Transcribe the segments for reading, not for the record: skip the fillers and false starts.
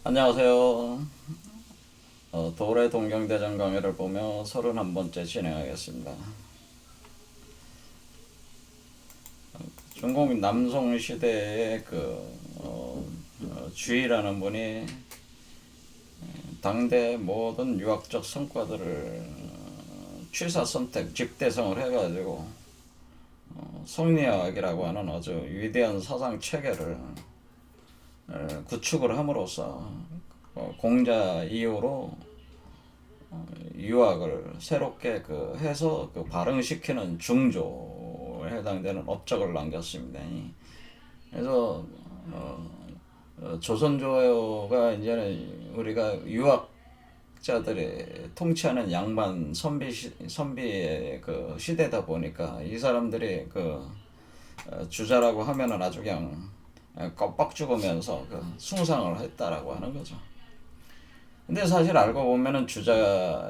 안녕하세요. 도래 동경대전 강의를 보며 31번째 진행하겠습니다. 중국 남송 시대의 주의라는 분이 당대 모든 유학적 성과들을 취사 선택, 집대성을 해가지고 성리학이라고 하는 아주 위대한 사상 체계를 구축을 함으로써 공자 이후로 유학을 새롭게 해서 발흥시키는 중조에 해당되는 업적을 남겼습니다. 그래서 조선조가 이제는 우리가 유학자들이 통치하는 양반 선비의 그 시대다 보니까 이 사람들이 주자라고 하면은 아주 그냥 껍박 죽으면서 숭상을 했다라고 하는 거죠. 근데 사실 알고 보면은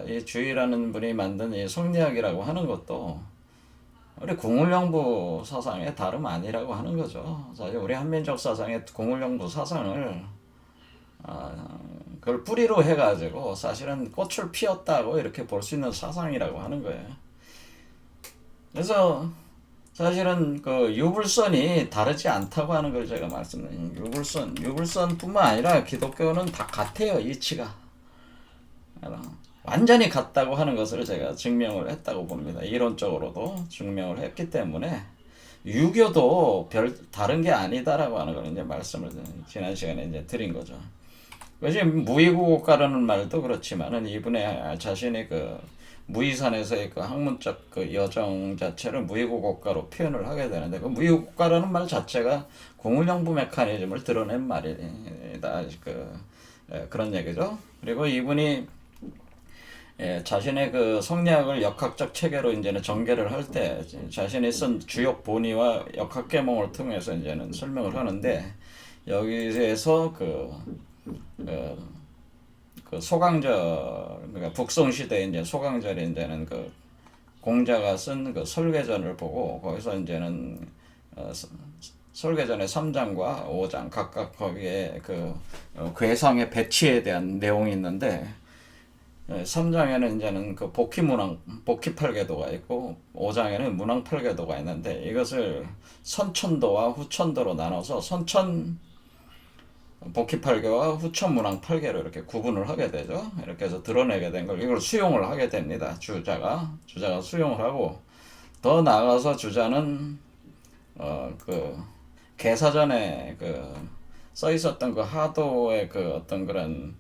이 주의라는 분이 만든 이 성리학이라고 하는 것도 우리 궁울영부 사상의 다름 아니라고 하는 거죠. 사실 우리 한민족 사상의 궁울영부 사상을 그걸 뿌리로 해가지고 사실은 꽃을 피웠다고 이렇게 볼 수 있는 사상이라고 하는 거예요. 그래서 사실은 유불선이 다르지 않다고 하는 걸 제가 말씀드린 유불선뿐만 아니라 기독교는 다 같아요, 이치가. 완전히 같다고 하는 것을 제가 증명을 했다고 봅니다. 이론적으로도 증명을 했기 때문에 유교도 별 다른 게 아니다라고 하는 걸 이제 말씀을 지난 시간에 이제 드린 거죠. 그것이 무의고고가라는 말도 그렇지만은 이분의 자신의 무의산에서의 학문적 여정 자체를 무의고고가로 표현을 하게 되는데 그 무의고고가라는 말 자체가 공울영부 메커니즘을 드러낸 말이다. 그런 얘기죠. 그리고 이분이 자신의 성리학을 역학적 체계로 이제는 전개를 할 때 자신이 쓴 주역 본의와 역학계몽을 통해서 이제는 설명을 하는데 여기에서 소강절 그러니까 북송 시대 이제 소강절이 이제는 공자가 쓴 설계전을 보고 거기서 이제는 설계전의 3장과 5장 각각 거기에 괴상의 배치에 대한 내용이 있는데 3장에는 이제는 복희팔계도가 있고 5장에는 문왕팔계도가 있는데 이것을 선천도와 후천도로 나눠서 선천 복희팔계와 후천 문왕팔계로 이렇게 구분을 하게 되죠. 이렇게 해서 드러내게 된 걸 이걸 수용을 하게 됩니다. 주자가 수용을 하고 더 나아가서 주자는 개사전에 써 있었던 하도의 어떤 그런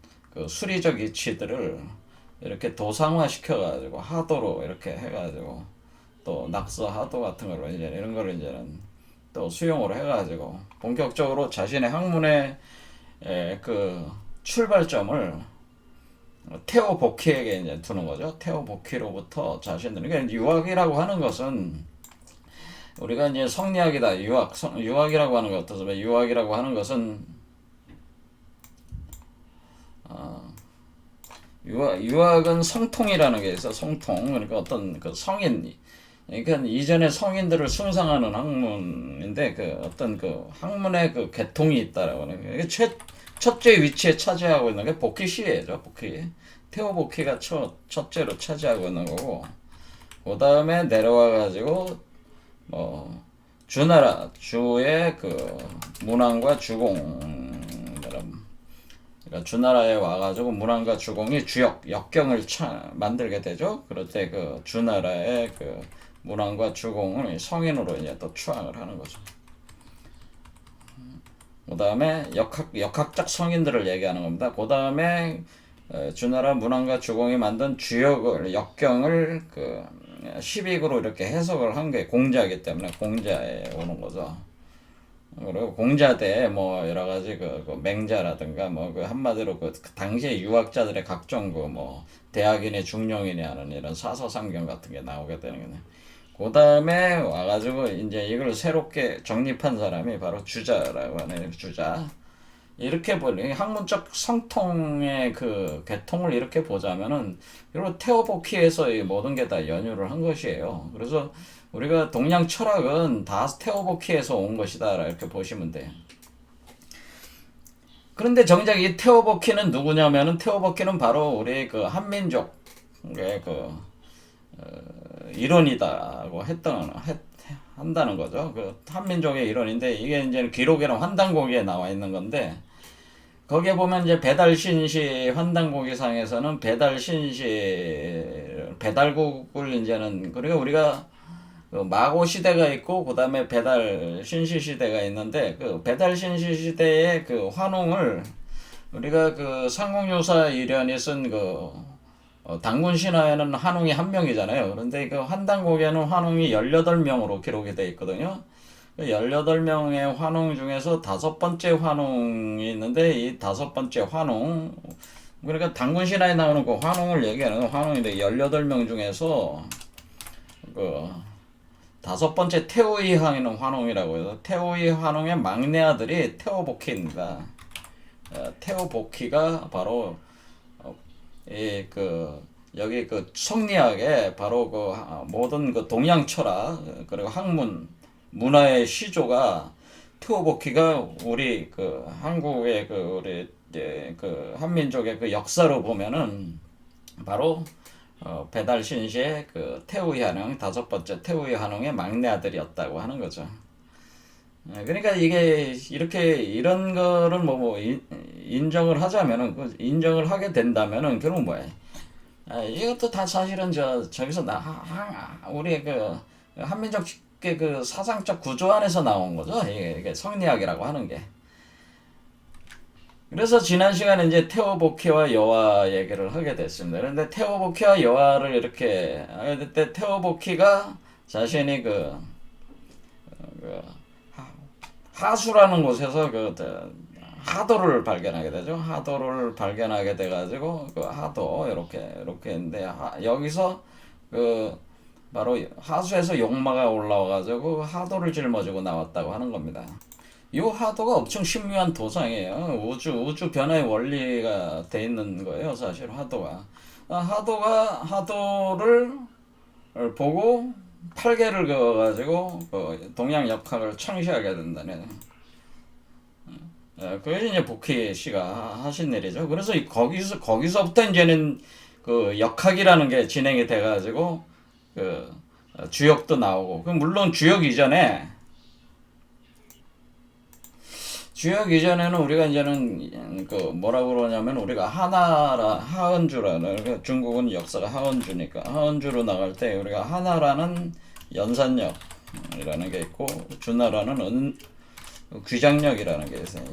수리적 이치들을 이렇게 도상화 시켜가지고 하도로 이렇게 해가지고 또 낙서 하도 같은 걸로 이제 이런 거를 이제는 또 수용을 해가지고 본격적으로 자신의 학문의 출발점을 테오 복희에게 이제 두는 거죠. 테오 복희로부터 자신들 그러니까 유학이라고 하는 것은 우리가 이제 성리학이다 유학이라고 하는 것 어떠세요? 유학이라고 하는 것은 유학은 성통이라는 게 있어. 성통 그러니까 어떤 성인 그러니까 이전에 성인들을 숭상하는 학문인데 어떤 학문의 계통이 있다라고 하는 게 첫째 위치에 차지하고 있는 게 복희시예죠. 복희 태호 복희가 첫째로 차지하고 있는 거고 그 다음에 내려와 가지고 주의 문왕과 주공 그러니까 주나라에 와가지고 문왕과 주공이 역경을 만들게 되죠. 그럴 때 주나라의 문왕과 주공을 성인으로 이제 또 추앙을 하는 거죠. 그 다음에 역학적 성인들을 얘기하는 겁니다. 그 다음에 주나라 문왕과 주공이 만든 역경을 10익으로 이렇게 해석을 한 게 공자이기 때문에 공자에 오는 거죠. 그리고 공자대 여러 가지 맹자라든가 한마디로 당시의 유학자들의 각종 대학인의 중령이니 하는 이런 사서상경 같은 게 나오게 되는 거네. 그 다음에 와가지고 이제 이걸 새롭게 정립한 사람이 바로 주자라고 하는 주자. 이렇게 보니 학문적 성통의 계통을 이렇게 보자면은 그리고 테오보키에서의 모든 게 다 연유를 한 것이에요. 그래서 우리가 동양 철학은 다 테오보키에서 온 것이다 이렇게 보시면 돼요. 그런데 정작 이 테오보키는 누구냐면은 테오보키는 바로 우리 그 한민족의 그 일원이다고 한다는 거죠. 그 한민족의 일원인데 이게 이제 기록에는 환단고기에 나와 있는 건데 거기에 보면 이제 배달신시 환단고기상에서는 배달신시 배달국을 이제는 그리고 우리가 그 마고 시대가 있고 그다음에 배달 신시 시대가 있는데 그 배달 신시 시대의 그 환웅을 우리가 그 상공유사 일련이 쓴 그 당군 신화에는 환웅이 한 명이잖아요. 그런데 그 환단곡에는 환웅이 18명으로 기록이 되어 있거든요. 18명의 환웅 중에서 다섯 번째 환웅이 있는데 이 다섯 번째 환웅 그러니까 당군 신화에 나오는 그 환웅을 얘기하는 환웅인데 18명 중에서 그 다섯 번째 태우이 항이는 환웅이라고 해서 태우이 환웅의 막내 아들이 태오보키입니다. 태오보키가 바로 이그 여기 그 성리학에 바로 그 모든 그 동양 철학 그리고 학문 문화의 시조가 태오보키가 우리 그 한국의 그 우리 그 한민족의 그 역사로 보면은 바로 배달 신시의 그 태우이 한웅 다섯 번째 태우이 한웅의 막내 아들이었다고 하는 거죠. 그러니까 이게 이렇게 이런 거를 뭐 인정을 하자면은 그 인정을 하게 된다면은 결국 뭐야? 이것도 다 사실은 저기서 우리 그 한민족의 그 사상적 구조 안에서 나온 거죠. 이게 성리학이라고 하는 게. 그래서 지난 시간에 이제 테오보키와 여와 얘기를 하게 됐습니다. 그런데 테오보키와 여와를 이렇게 하게 때 테오보키가 자신이 그 하수라는 곳에서 그 하도를 발견하게 되죠. 하도를 발견하게 돼가지고 그 하도 이렇게 했는데 여기서 그 바로 하수에서 용마가 올라와가지고 하도를 짊어지고 나왔다고 하는 겁니다. 이 하도가 엄청 신묘한 도상이에요. 우주 변화의 원리가 돼 있는 거예요. 사실 하도가 하도를 보고 팔개를 그어가지고 그 동양 역학을 창시하게 된다네. 그게 이제 복희 씨가 하신 일이죠. 그래서 거기서부터 이제는 그 역학이라는 게 진행이 돼가지고 그 주역도 나오고 그 물론 주역 이전에는 우리가 이제는 그 뭐라고 그러냐면 우리가 하은주라는 그러니까 중국은 역사가 하은주로 나갈 때 우리가 하나라는 연산역이라는 게 있고 주나라는 귀장역이라는 게 있어요.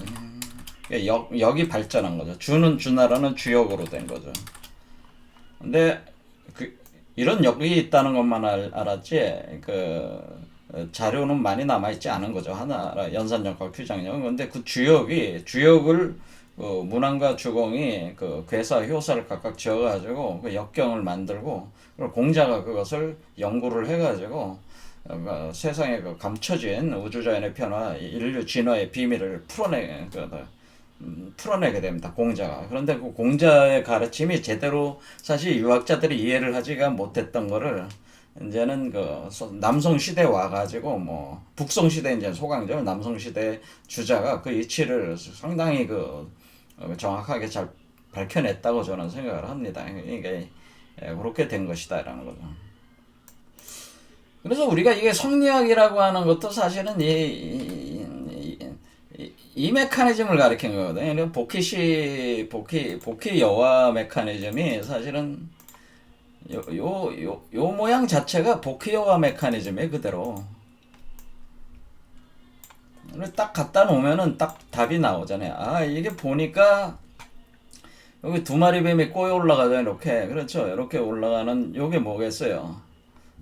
역이 발전한 거죠. 주나라는 주역으로 된 거죠. 근데 이런 역이 있다는 것만 알았지 자료는 많이 남아있지 않은 거죠. 하나라 연산역과 귀장역. 근데 그 주역을 문왕과 주공이 그 괴사, 효사를 각각 지어가지고 그 역경을 만들고 그리고 공자가 그것을 연구를 해가지고 세상에 그 감춰진 우주자연의 변화, 인류 진화의 비밀을 풀어내게 됩니다. 공자가. 그런데 그 공자의 가르침이 제대로 사실 유학자들이 이해를 하지가 못했던 거를 이제는 그 남성 시대 와가지고 뭐 북성 시대 이제 소강절 남성 시대 주자가 그 이치를 상당히 정확하게 잘 밝혀냈다고 저는 생각을 합니다. 이게 그렇게 된 것이다라는 거죠. 그래서 우리가 이게 성리학이라고 하는 것도 사실은 이 메커니즘을 가리킨 거거든요. 복희 여와 메커니즘이 사실은 요 모양 자체가 복희여와 메커니즘이에요, 그대로. 딱 갖다 놓으면은 딱 답이 나오잖아요. 이게 보니까 여기 두 마리 뱀이 꼬여 올라가잖아요, 이렇게. 그렇죠. 이렇게 올라가는, 요게 뭐겠어요?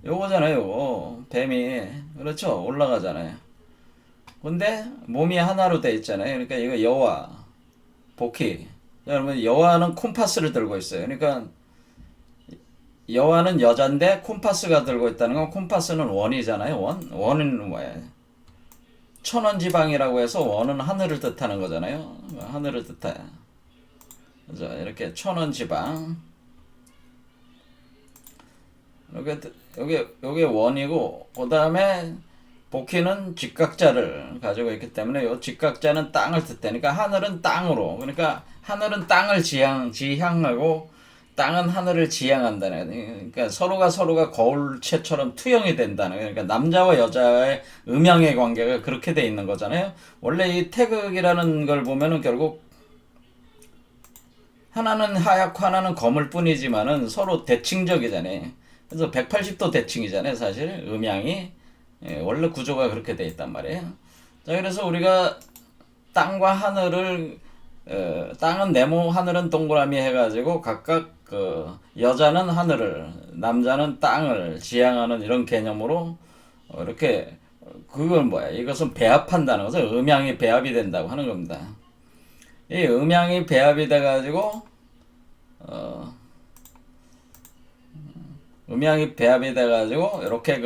요거잖아요, 요거. 뱀이. 그렇죠. 올라가잖아요. 근데 몸이 하나로 돼 있잖아요. 그러니까 이거 여와, 복희. 여러분, 여와는 콤파스를 들고 있어요. 그러니까 여와는 여잔데 콤파스가 들고 있다는 건 콤파스는 원이잖아요. 원은 뭐예요? 천원지방이라고 해서 원은 하늘을 뜻하는 거잖아요. 하늘을 뜻해. 그죠? 이렇게 천원지방. 요게 원이고 그 다음에 복희는 직각자를 가지고 있기 때문에 요 직각자는 땅을 뜻하니까 하늘은 땅으로, 그러니까 하늘은 땅을 지향하고 땅은 하늘을 지향한다는, 그러니까 서로가 거울체처럼 투영이 된다는, 그러니까 남자와 여자의 음양의 관계가 그렇게 돼 있는 거잖아요. 원래 이 태극이라는 걸 보면은 결국 하나는 하얗고 하나는 검을 뿐이지만은 서로 대칭적이잖아요. 그래서 180도 대칭이잖아요, 사실 음양이. 원래 구조가 그렇게 돼 있단 말이에요. 자, 그래서 우리가 땅과 하늘을 땅은 네모, 하늘은 동그라미 해가지고 각각 여자는 하늘을, 남자는 땅을 지향하는 이런 개념으로 이렇게, 그건 뭐야? 이것은 배합한다는 거죠. 음양이 배합이 된다고 하는 겁니다. 이 음양이 배합이 돼가지고 음양이 배합이 돼가지고 이렇게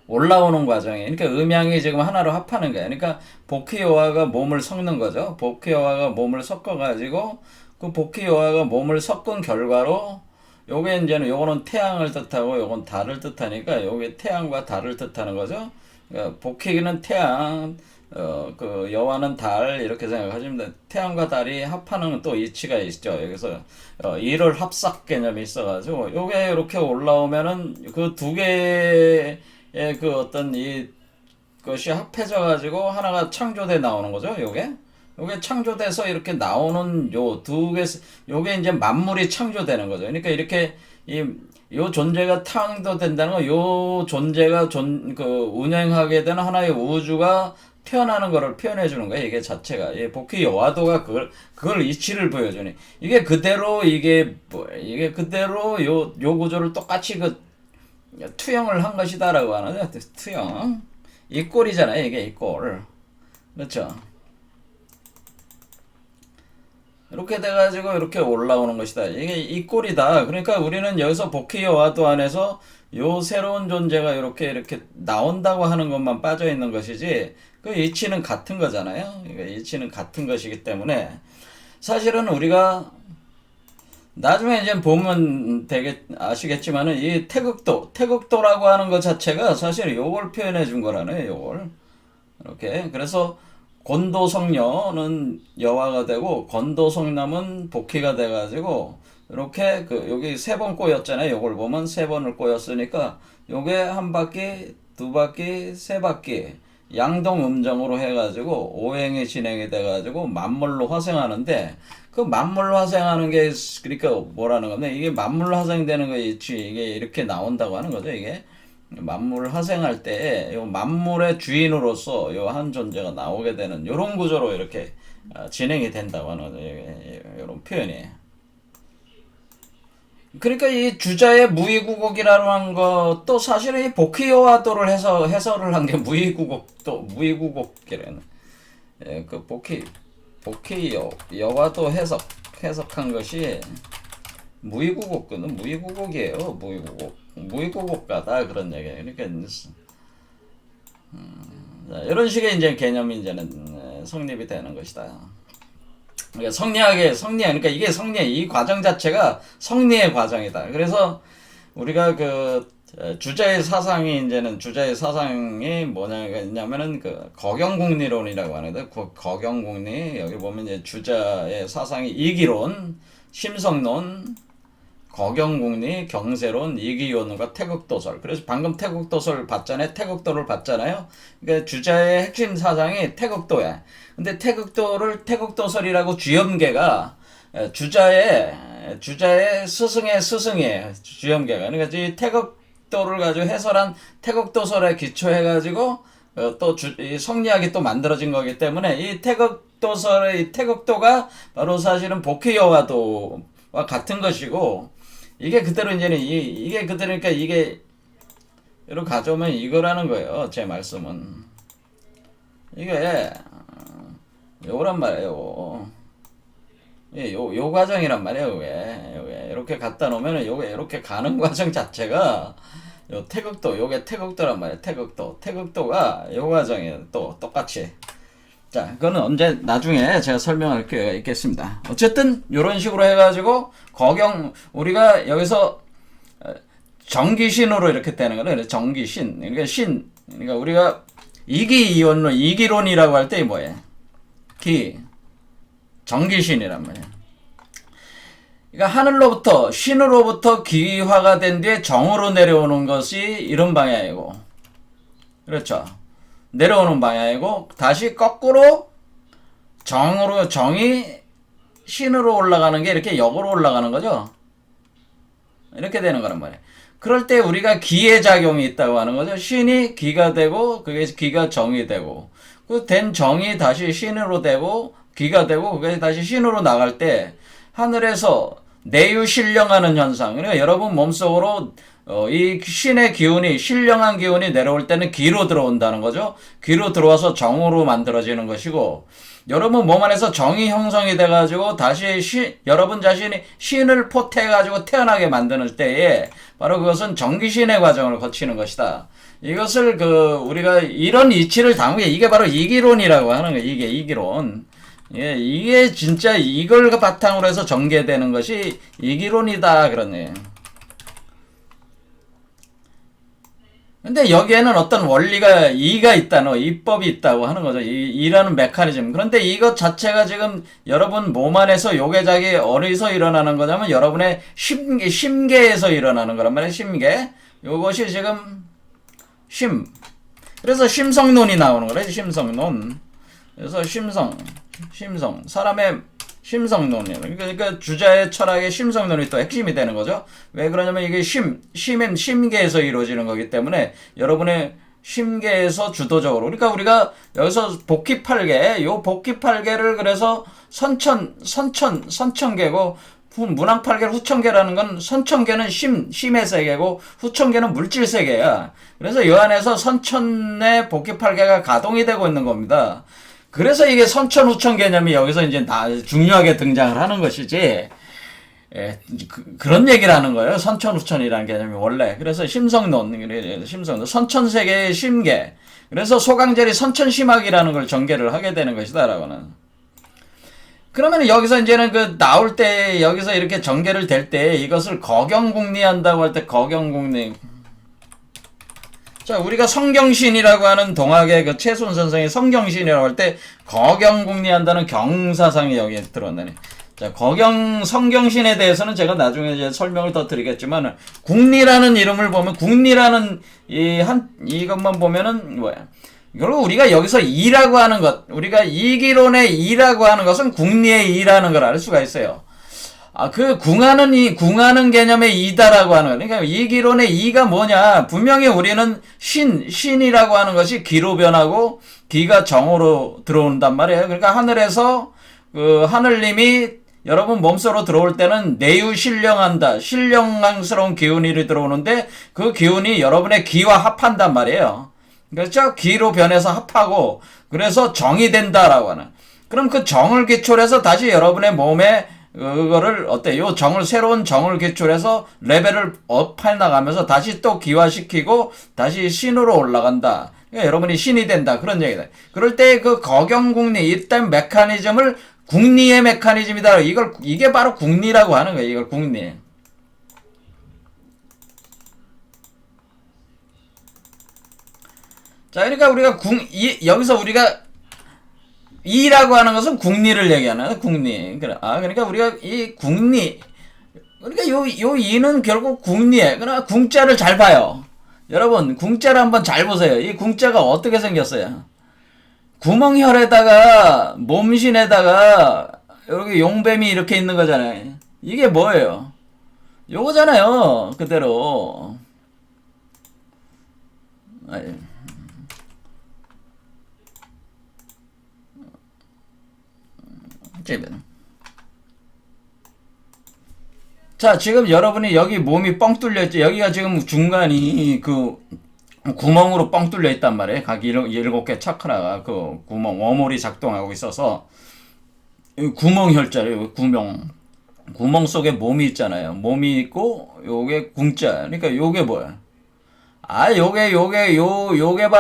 올라오는 과정이, 그러니까 음양이 지금 하나로 합하는 거야. 그러니까 복희여화가 몸을 섞는 거죠. 복희여화가 몸을 섞어가지고 그 복희여화가 몸을 섞은 결과로 요게 이제는 요거는 태양을 뜻하고 요건 달을 뜻하니까 요게 태양과 달을 뜻하는 거죠. 그러니까 복희는 태양, 그 여화는 달 이렇게 생각하시면 돼. 태양과 달이 합하는 또 이치가 있죠. 여기서 일월 합삭 개념이 있어가지고 요게 이렇게 올라오면은 그 두 개의 그 어떤 이 것이 합해져 가지고 하나가 창조돼 나오는 거죠. 요게 창조돼서 이렇게 나오는 요 두 개, 요게 이제 만물이 창조되는 거죠. 그러니까 이렇게 요 존재가 창조된다는 건 요 존재가 운행하게 되는 하나의 우주가 태어나는 거를 표현해 주는 거예요. 이게 자체가. 이 복희 여화도가 그걸 이치를 보여주니. 이게 그대로 이게 그대로 요 구조를 똑같이 투영을 한 것이다라고 하는, 투영. 이 꼴이잖아요. 이게 이 꼴. 그렇죠. 이렇게 돼가지고 이렇게 올라오는 것이다. 이게 이 꼴이다. 그러니까 우리는 여기서 복희 여화도 안에서 요 새로운 존재가 이렇게 나온다고 하는 것만 빠져 있는 것이지, 그 이치는 같은 거잖아요. 이치는 같은 것이기 때문에 사실은 우리가 나중에 이제 보면 되게 아시겠지만은 이 태극도라고 하는 것 자체가 사실 요걸 표현해 준 거라네. 요걸 이렇게. 그래서 곤도성녀는 여화가 되고 건도성남은 복희가 돼가지고 이렇게 여기 세 번 꼬였잖아요. 요걸 보면 세 번을 꼬였으니까 요게 한 바퀴, 두 바퀴, 세 바퀴 양동 음정으로 해가지고 오행이 진행이 돼가지고 만물로 화생하는데, 그 만물로 화생하는 게 그러니까 뭐라는 겁니다. 이게 만물로 화생되는 거 이게 이렇게 나온다고 하는 거죠. 이게 만물 화생할 때 요 만물의 주인으로서 요 한 존재가 나오게 되는 요런 구조로 이렇게 진행이 된다고 하는 거죠. 요런 표현이에요. 그러니까 이 주자의 무의구곡이라는 것도 사실은 이 복희여화도를 해설을 한 게 무의구곡이라는, 그 복희여화도 해석한 것이 무의구곡이에요. 무의구곡가다 그런 얘기예요. 그러니까 이런 식의 이제 개념이 이제는 성립이 되는 것이다. 그러니까 그러니까 이게 이 과정 자체가 성리의 과정이다. 그래서 우리가 주자의 사상이 뭐냐면은 거경국리론이라고 하는데, 거경국리, 여기 보면 이제 주자의 사상이 이기론, 심성론, 거경국리, 경세론, 이기론과 태극도설. 그래서 방금 태극도설 봤잖아요. 태극도를 봤잖아요. 그러니까 주자의 핵심 사상이 태극도야. 근데 태극도설이라고 주염계가 주자의 스승의 스승이에요. 주염계가. 그러니까 이 태극도를 가지고 해설한 태극도설에 기초해가지고 또 이 성리학이 또 만들어진 거기 때문에 이 태극도설의 이 태극도가 바로 사실은 복희여화도와 같은 것이고, 이게 그대로 이제는 이게 그대로니까 이게 이렇게 가져오면 이거라는 거예요. 제 말씀은 이게 요란 말이에요. 요 과정이란 말이에요. 요게 이렇게 갖다 놓으면 요게 이렇게 가는 과정 자체가 요게 태극도란 말이에요. 태극도가 요 과정이에요. 또 똑같이. 자, 그거는 언제 나중에 제가 설명할 기회가 있겠습니다. 어쨌든 요런 식으로 해가지고 우리가 여기서 정기신으로 이렇게 되는 거는 정기신. 그러니까 그러니까 우리가 이기이론론, 이기론이라고 할 때 뭐예요? 정기신이란 말이에요. 그러니까 하늘로부터, 신으로부터 기화가 된 뒤에 정으로 내려오는 것이 이런 방향이고, 그렇죠. 내려오는 방향이고, 다시 거꾸로 정이 신으로 올라가는 게 이렇게 역으로 올라가는 거죠. 이렇게 되는 거란 말이에요. 그럴 때 우리가 기의 작용이 있다고 하는 거죠. 신이 기가 되고, 그게 기가 정이 되고, 그 된 정이 다시 신으로 되고, 기가 되고, 그게 다시 신으로 나갈 때, 하늘에서 내유신령하는 현상. 그러니까 여러분 몸속으로 이 신의 기운이, 신령한 기운이 내려올 때는 기로 들어온다는 거죠. 기로 들어와서 정으로 만들어지는 것이고, 여러분 몸 안에서 정이 형성이 돼가지고 다시 여러분 자신이 신을 포태해가지고 태어나게 만드는 때에 바로 그것은 정기신의 과정을 거치는 것이다. 이것을 우리가 이런 이치를 담은 게 이게 바로 이기론이라고 하는 거예요. 이게 이기론. 예, 이게 진짜 이걸 바탕으로 해서 전개되는 것이 이기론이다. 그러네요. 근데 여기에는 어떤 원리가, 이가 있다는, 이법이 있다고 하는 거죠. 이라는 메커니즘. 그런데 이것 자체가 지금 여러분 몸 안에서 요게작이 어디서 일어나는 거냐면 여러분의 심계에서 일어나는 거란 말이에요. 심계. 요것이 지금 그래서 심성론이 나오는 거래요. 심성론. 그래서 심성. 사람의 심성론이에요. 그러니까 주자의 철학의 심성론이 또 핵심이 되는 거죠. 왜 그러냐면 이게 심계에서 이루어지는 거기 때문에 여러분의 심계에서 주도적으로. 그러니까 우리가 여기서 복희팔계, 요 복희팔계를 그래서 선천계고, 문왕팔계를 후천계라는 건 선천계는 심의 세계고 후천계는 물질 세계야. 그래서 이 안에서 선천의 복희팔계가 가동이 되고 있는 겁니다. 그래서 이게 선천 후천 개념이 여기서 이제 중요하게 등장을 하는 것이지, 그런 얘기를 하는 거예요. 선천 후천이라는 개념이 원래. 그래서 심성론, 선천 세계의 심계. 그래서 소강절이 선천 심학이라는 걸 전개를 하게 되는 것이다라고는. 그러면 여기서 이제는 나올 때 여기서 이렇게 전개를 될 때 이것을 거경국리한다고 할 때 거경국리. 자, 우리가 성경신이라고 하는 동학의 최순 선생이 성경신이라고 할 때 거경국리한다는 경사상이 여기에 들어온다네. 자, 성경신에 대해서는 제가 나중에 이제 설명을 더 드리겠지만, 국리라는 이름을 보면, 국리라는 이것만 보면은 뭐야? 결국 우리가 여기서 이라고 하는 것, 우리가 이기론의 이라고 하는 것은 국리의 이라는 걸 알 수가 있어요. 궁하는 개념의 이다라고 하는 거. 그러니까 이기론의 이가 뭐냐? 분명히 우리는 신이라고 하는 것이 기로 변하고 기가 정으로 들어온단 말이에요. 그러니까 하늘에서 하늘님이 여러분 몸속으로 들어올 때는 내유신령한다. 신령스러운 기운이 들어오는데 그 기운이 여러분의 기와 합한단 말이에요. 그렇죠? 기로 변해서 합하고 그래서 정이 된다라고 하는. 그럼 그 정을 기초로 해서 다시 여러분의 몸에 그거를 새로운 정을 기초해서 레벨을 업해 나가면서 다시 또 기화시키고 다시 신으로 올라간다. 그러니까 여러분이 신이 된다. 그런 얘기다. 그럴 때 그 거경국리, 일단 메커니즘을 국리의 메커니즘이다. 이게 바로 국리라고 하는 거예요. 이걸 국리. 자, 그러니까 우리가 여기서 우리가 이라고 하는 것은 국리를 얘기하는 국리. 그러니까 우리가 이 국리, 그러니까 요 이는 결국 국리에. 그러나 궁자를 잘 봐요. 여러분, 궁자를 한번 잘 보세요. 이 궁자가 어떻게 생겼어요? 구멍혈에다가 몸신에다가 여기 용뱀이 이렇게 있는 거잖아요. 이게 뭐예요? 요거잖아요. 그대로. 자, 지금 여러분이 여기 몸이 뻥 뚫려 있죠. 여기가 지금 중간이 구멍으로 뻥 뚫려 있단 말이에요. 각 7개 차크라가 워몰이 작동하고 있어서 구멍혈자래요. 구멍 속에 몸이 있잖아요. 몸이 있고 요게 궁자. 그러니까 요게 뭐야? 요게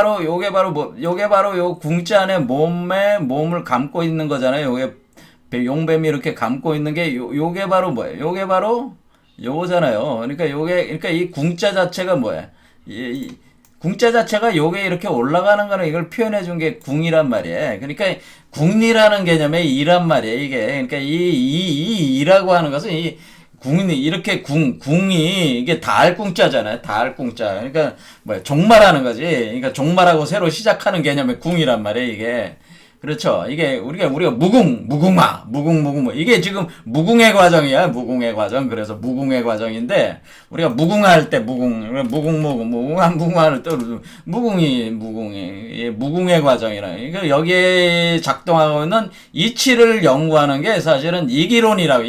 바로 요 궁자 안에 몸을 감고 있는 거잖아요. 요게 용뱀이 이렇게 감고 있는 게 요게 바로 뭐예요? 요게 바로 요거잖아요. 그러니까 이 궁자 자체가 뭐야? 궁자 자체가 요게 이렇게 올라가는 거는 이걸 표현해 준 게 궁이란 말이에요. 그러니까 궁리라는 개념의 이란 말이에요. 이게 그러니까 이 이라고 하는 것은 이 궁이 이렇게 궁이 이게 다알 궁자잖아요. 다알 궁자. 그러니까 뭐야 종말하는 거지. 그러니까 종말하고 새로 시작하는 개념의 궁이란 말이에요. 이게 그렇죠. 이게 우리가 무궁 이게 지금 무궁의 과정이야. 무궁의 과정. 그래서 무궁의 과정인데 우리가 무궁할 때 무궁할 때 무궁의 과정이라. 그러니까 여기에 작동하고 있는 이치를 연구하는 게 사실은 이기론이라고.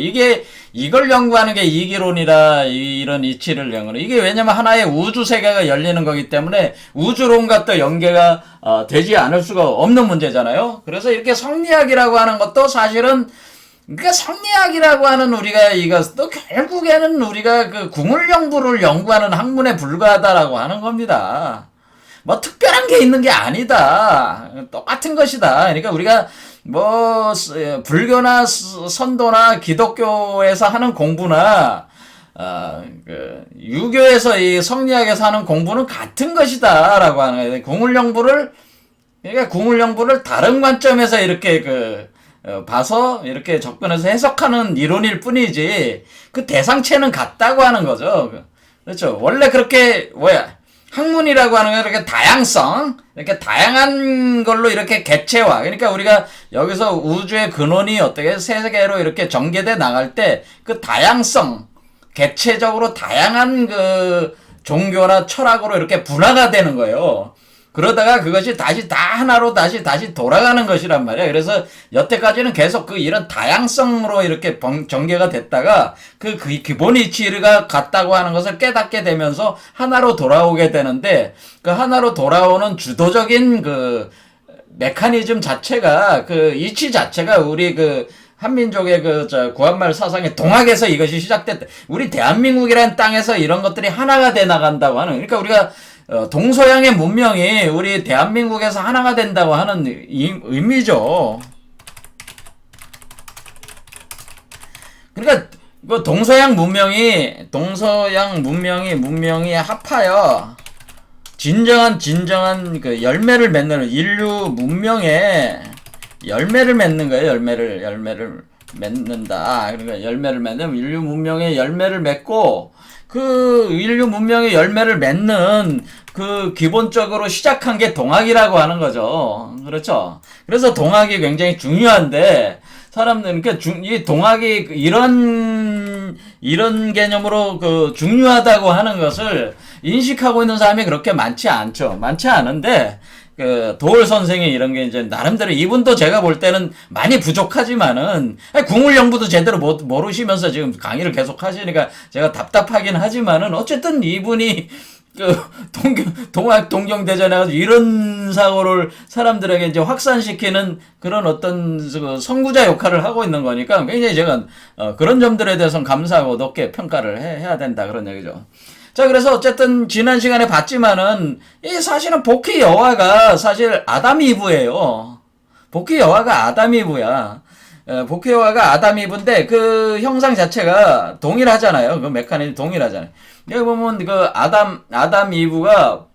이걸 연구하는 게 이기론이라. 이런 이치를 연구하는. 이게 왜냐면 하나의 우주 세계가 열리는 거기 때문에 우주론과 또 연계가 되지 않을 수가 없는 문제잖아요. 그래서 이렇게 성리학이라고 하는 것도 사실은 그러니까 성리학이라고 하는 우리가 이것도 결국에는 우리가 그 궁을연부를 연구하는 학문에 불과하다라고 하는 겁니다. 뭐 특별한 게 있는 게 아니다. 똑같은 것이다. 그러니까 우리가 뭐 불교나 선도나 기독교에서 하는 공부나 유교에서 이 성리학에서 하는 공부는 같은 것이다라고 하는 거예요. 그러니까 궁을연부를 다른 관점에서 이렇게 봐서 이렇게 접근해서 해석하는 이론일 뿐이지 그 대상체는 같다고 하는 거죠. 그렇죠. 원래 그렇게 학문이라고 하는 건 이렇게 다양성, 이렇게 다양한 걸로 이렇게 개체화. 그러니까 우리가 여기서 우주의 근원이 어떻게 세계로 이렇게 전개돼 나갈 때 그 다양성, 개체적으로 다양한 그 종교나 철학으로 이렇게 분화가 되는 거예요. 그러다가 그것이 다시 다 하나로 다시 돌아가는 것이란 말이에요. 그래서 여태까지는 계속 이런 다양성으로 이렇게 전개가 됐다가 그 기본 이치가 같다고 하는 것을 깨닫게 되면서 하나로 돌아오게 되는데 그 하나로 돌아오는 주도적인 그 메커니즘 자체가 그 이치 자체가 우리 한민족의 구한말 사상의 동학에서 이것이 시작됐다. 우리 대한민국이라는 땅에서 이런 것들이 하나가 돼 나간다고 하는. 그러니까 우리가 동서양의 문명이 우리 대한민국에서 하나가 된다고 하는 의미죠. 그러니까 그 동서양 문명이 합하여 진정한 그 열매를 맺는 인류 문명의 열매를 맺는 거예요. 열매를 맺는다. 그러니까 열매를 맺는 인류 문명의 열매를 맺고 그 인류 문명의 열매를 맺는 그 기본적으로 시작한 게 동학이라고 하는 거죠. 그렇죠. 그래서 동학이 굉장히 중요한데 사람들은 이 동학이 이런 개념으로 중요하다고 하는 것을 인식하고 있는 사람이 그렇게 많지 않죠. 많지 않은데 도올 선생이 이런 게 이제 나름대로 이분도 제가 볼 때는 많이 부족하지만은 궁을연부도 제대로 모르시면서 지금 강의를 계속 하시니까 제가 답답하긴 하지만은 어쨌든 이분이 동경대전에 가지고 이런 사고를 사람들에게 이제 확산시키는 그런 어떤 선구자 역할을 하고 있는 거니까 굉장히 제가 그런 점들에 대해서는 감사하고 높게 평가를 해야 된다 그런 얘기죠. 자, 그래서 어쨌든 지난 시간에 봤지만은 사실은 복희 여화가 사실 아담 이브예요. 복희 여화가 아담 이브야. 복희 여화가 아담 이브인데 그 형상 자체가 동일하잖아요. 그 메커니즘 동일하잖아요. 여기 보면 아담 이브가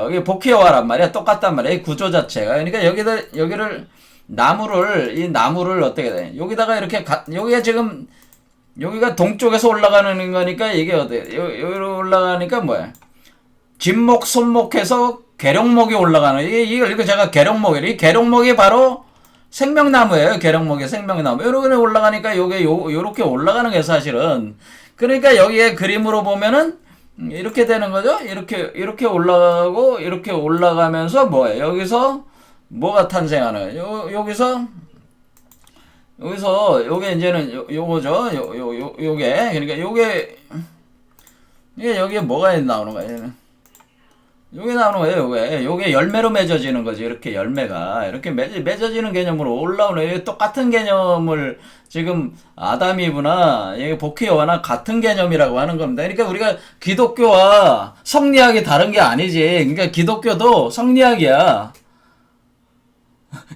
이게 복희 여화란 말이야. 똑같단 말이야. 이 구조 자체가. 그러니까 여기를 나무를 어떻게 돼? 여기다가 이렇게 여기가 지금 여기가 동쪽에서 올라가는 거니까 이게 여기로 올라가니까 뭐야? 진목, 손목해서 계룡목이 올라가는 이거 제가 계룡목이래. 이 계룡목이 바로 생명나무예요. 계룡목이 생명나무. 요렇게 올라가니까 요렇게 올라가는 게 사실은 그러니까 여기에 그림으로 보면은 이렇게 되는 거죠. 이렇게 올라가고 이렇게 올라가면서 뭐예요? 여기서 뭐가 탄생하는? 여기서 요게 이제는 요거죠. 요게 그러니까 이게 여기에 뭐가 나오는 거예요? 요게 나오는 거예요. 요게 열매로 맺어지는 거지. 이렇게 열매가 이렇게 맺어지는 개념으로 올라오는 똑같은 개념을 지금 아담 이브나 복희 여화나 같은 개념이라고 하는 겁니다. 그러니까 우리가 기독교와 성리학이 다른 게 아니지. 그러니까 기독교도 성리학이야.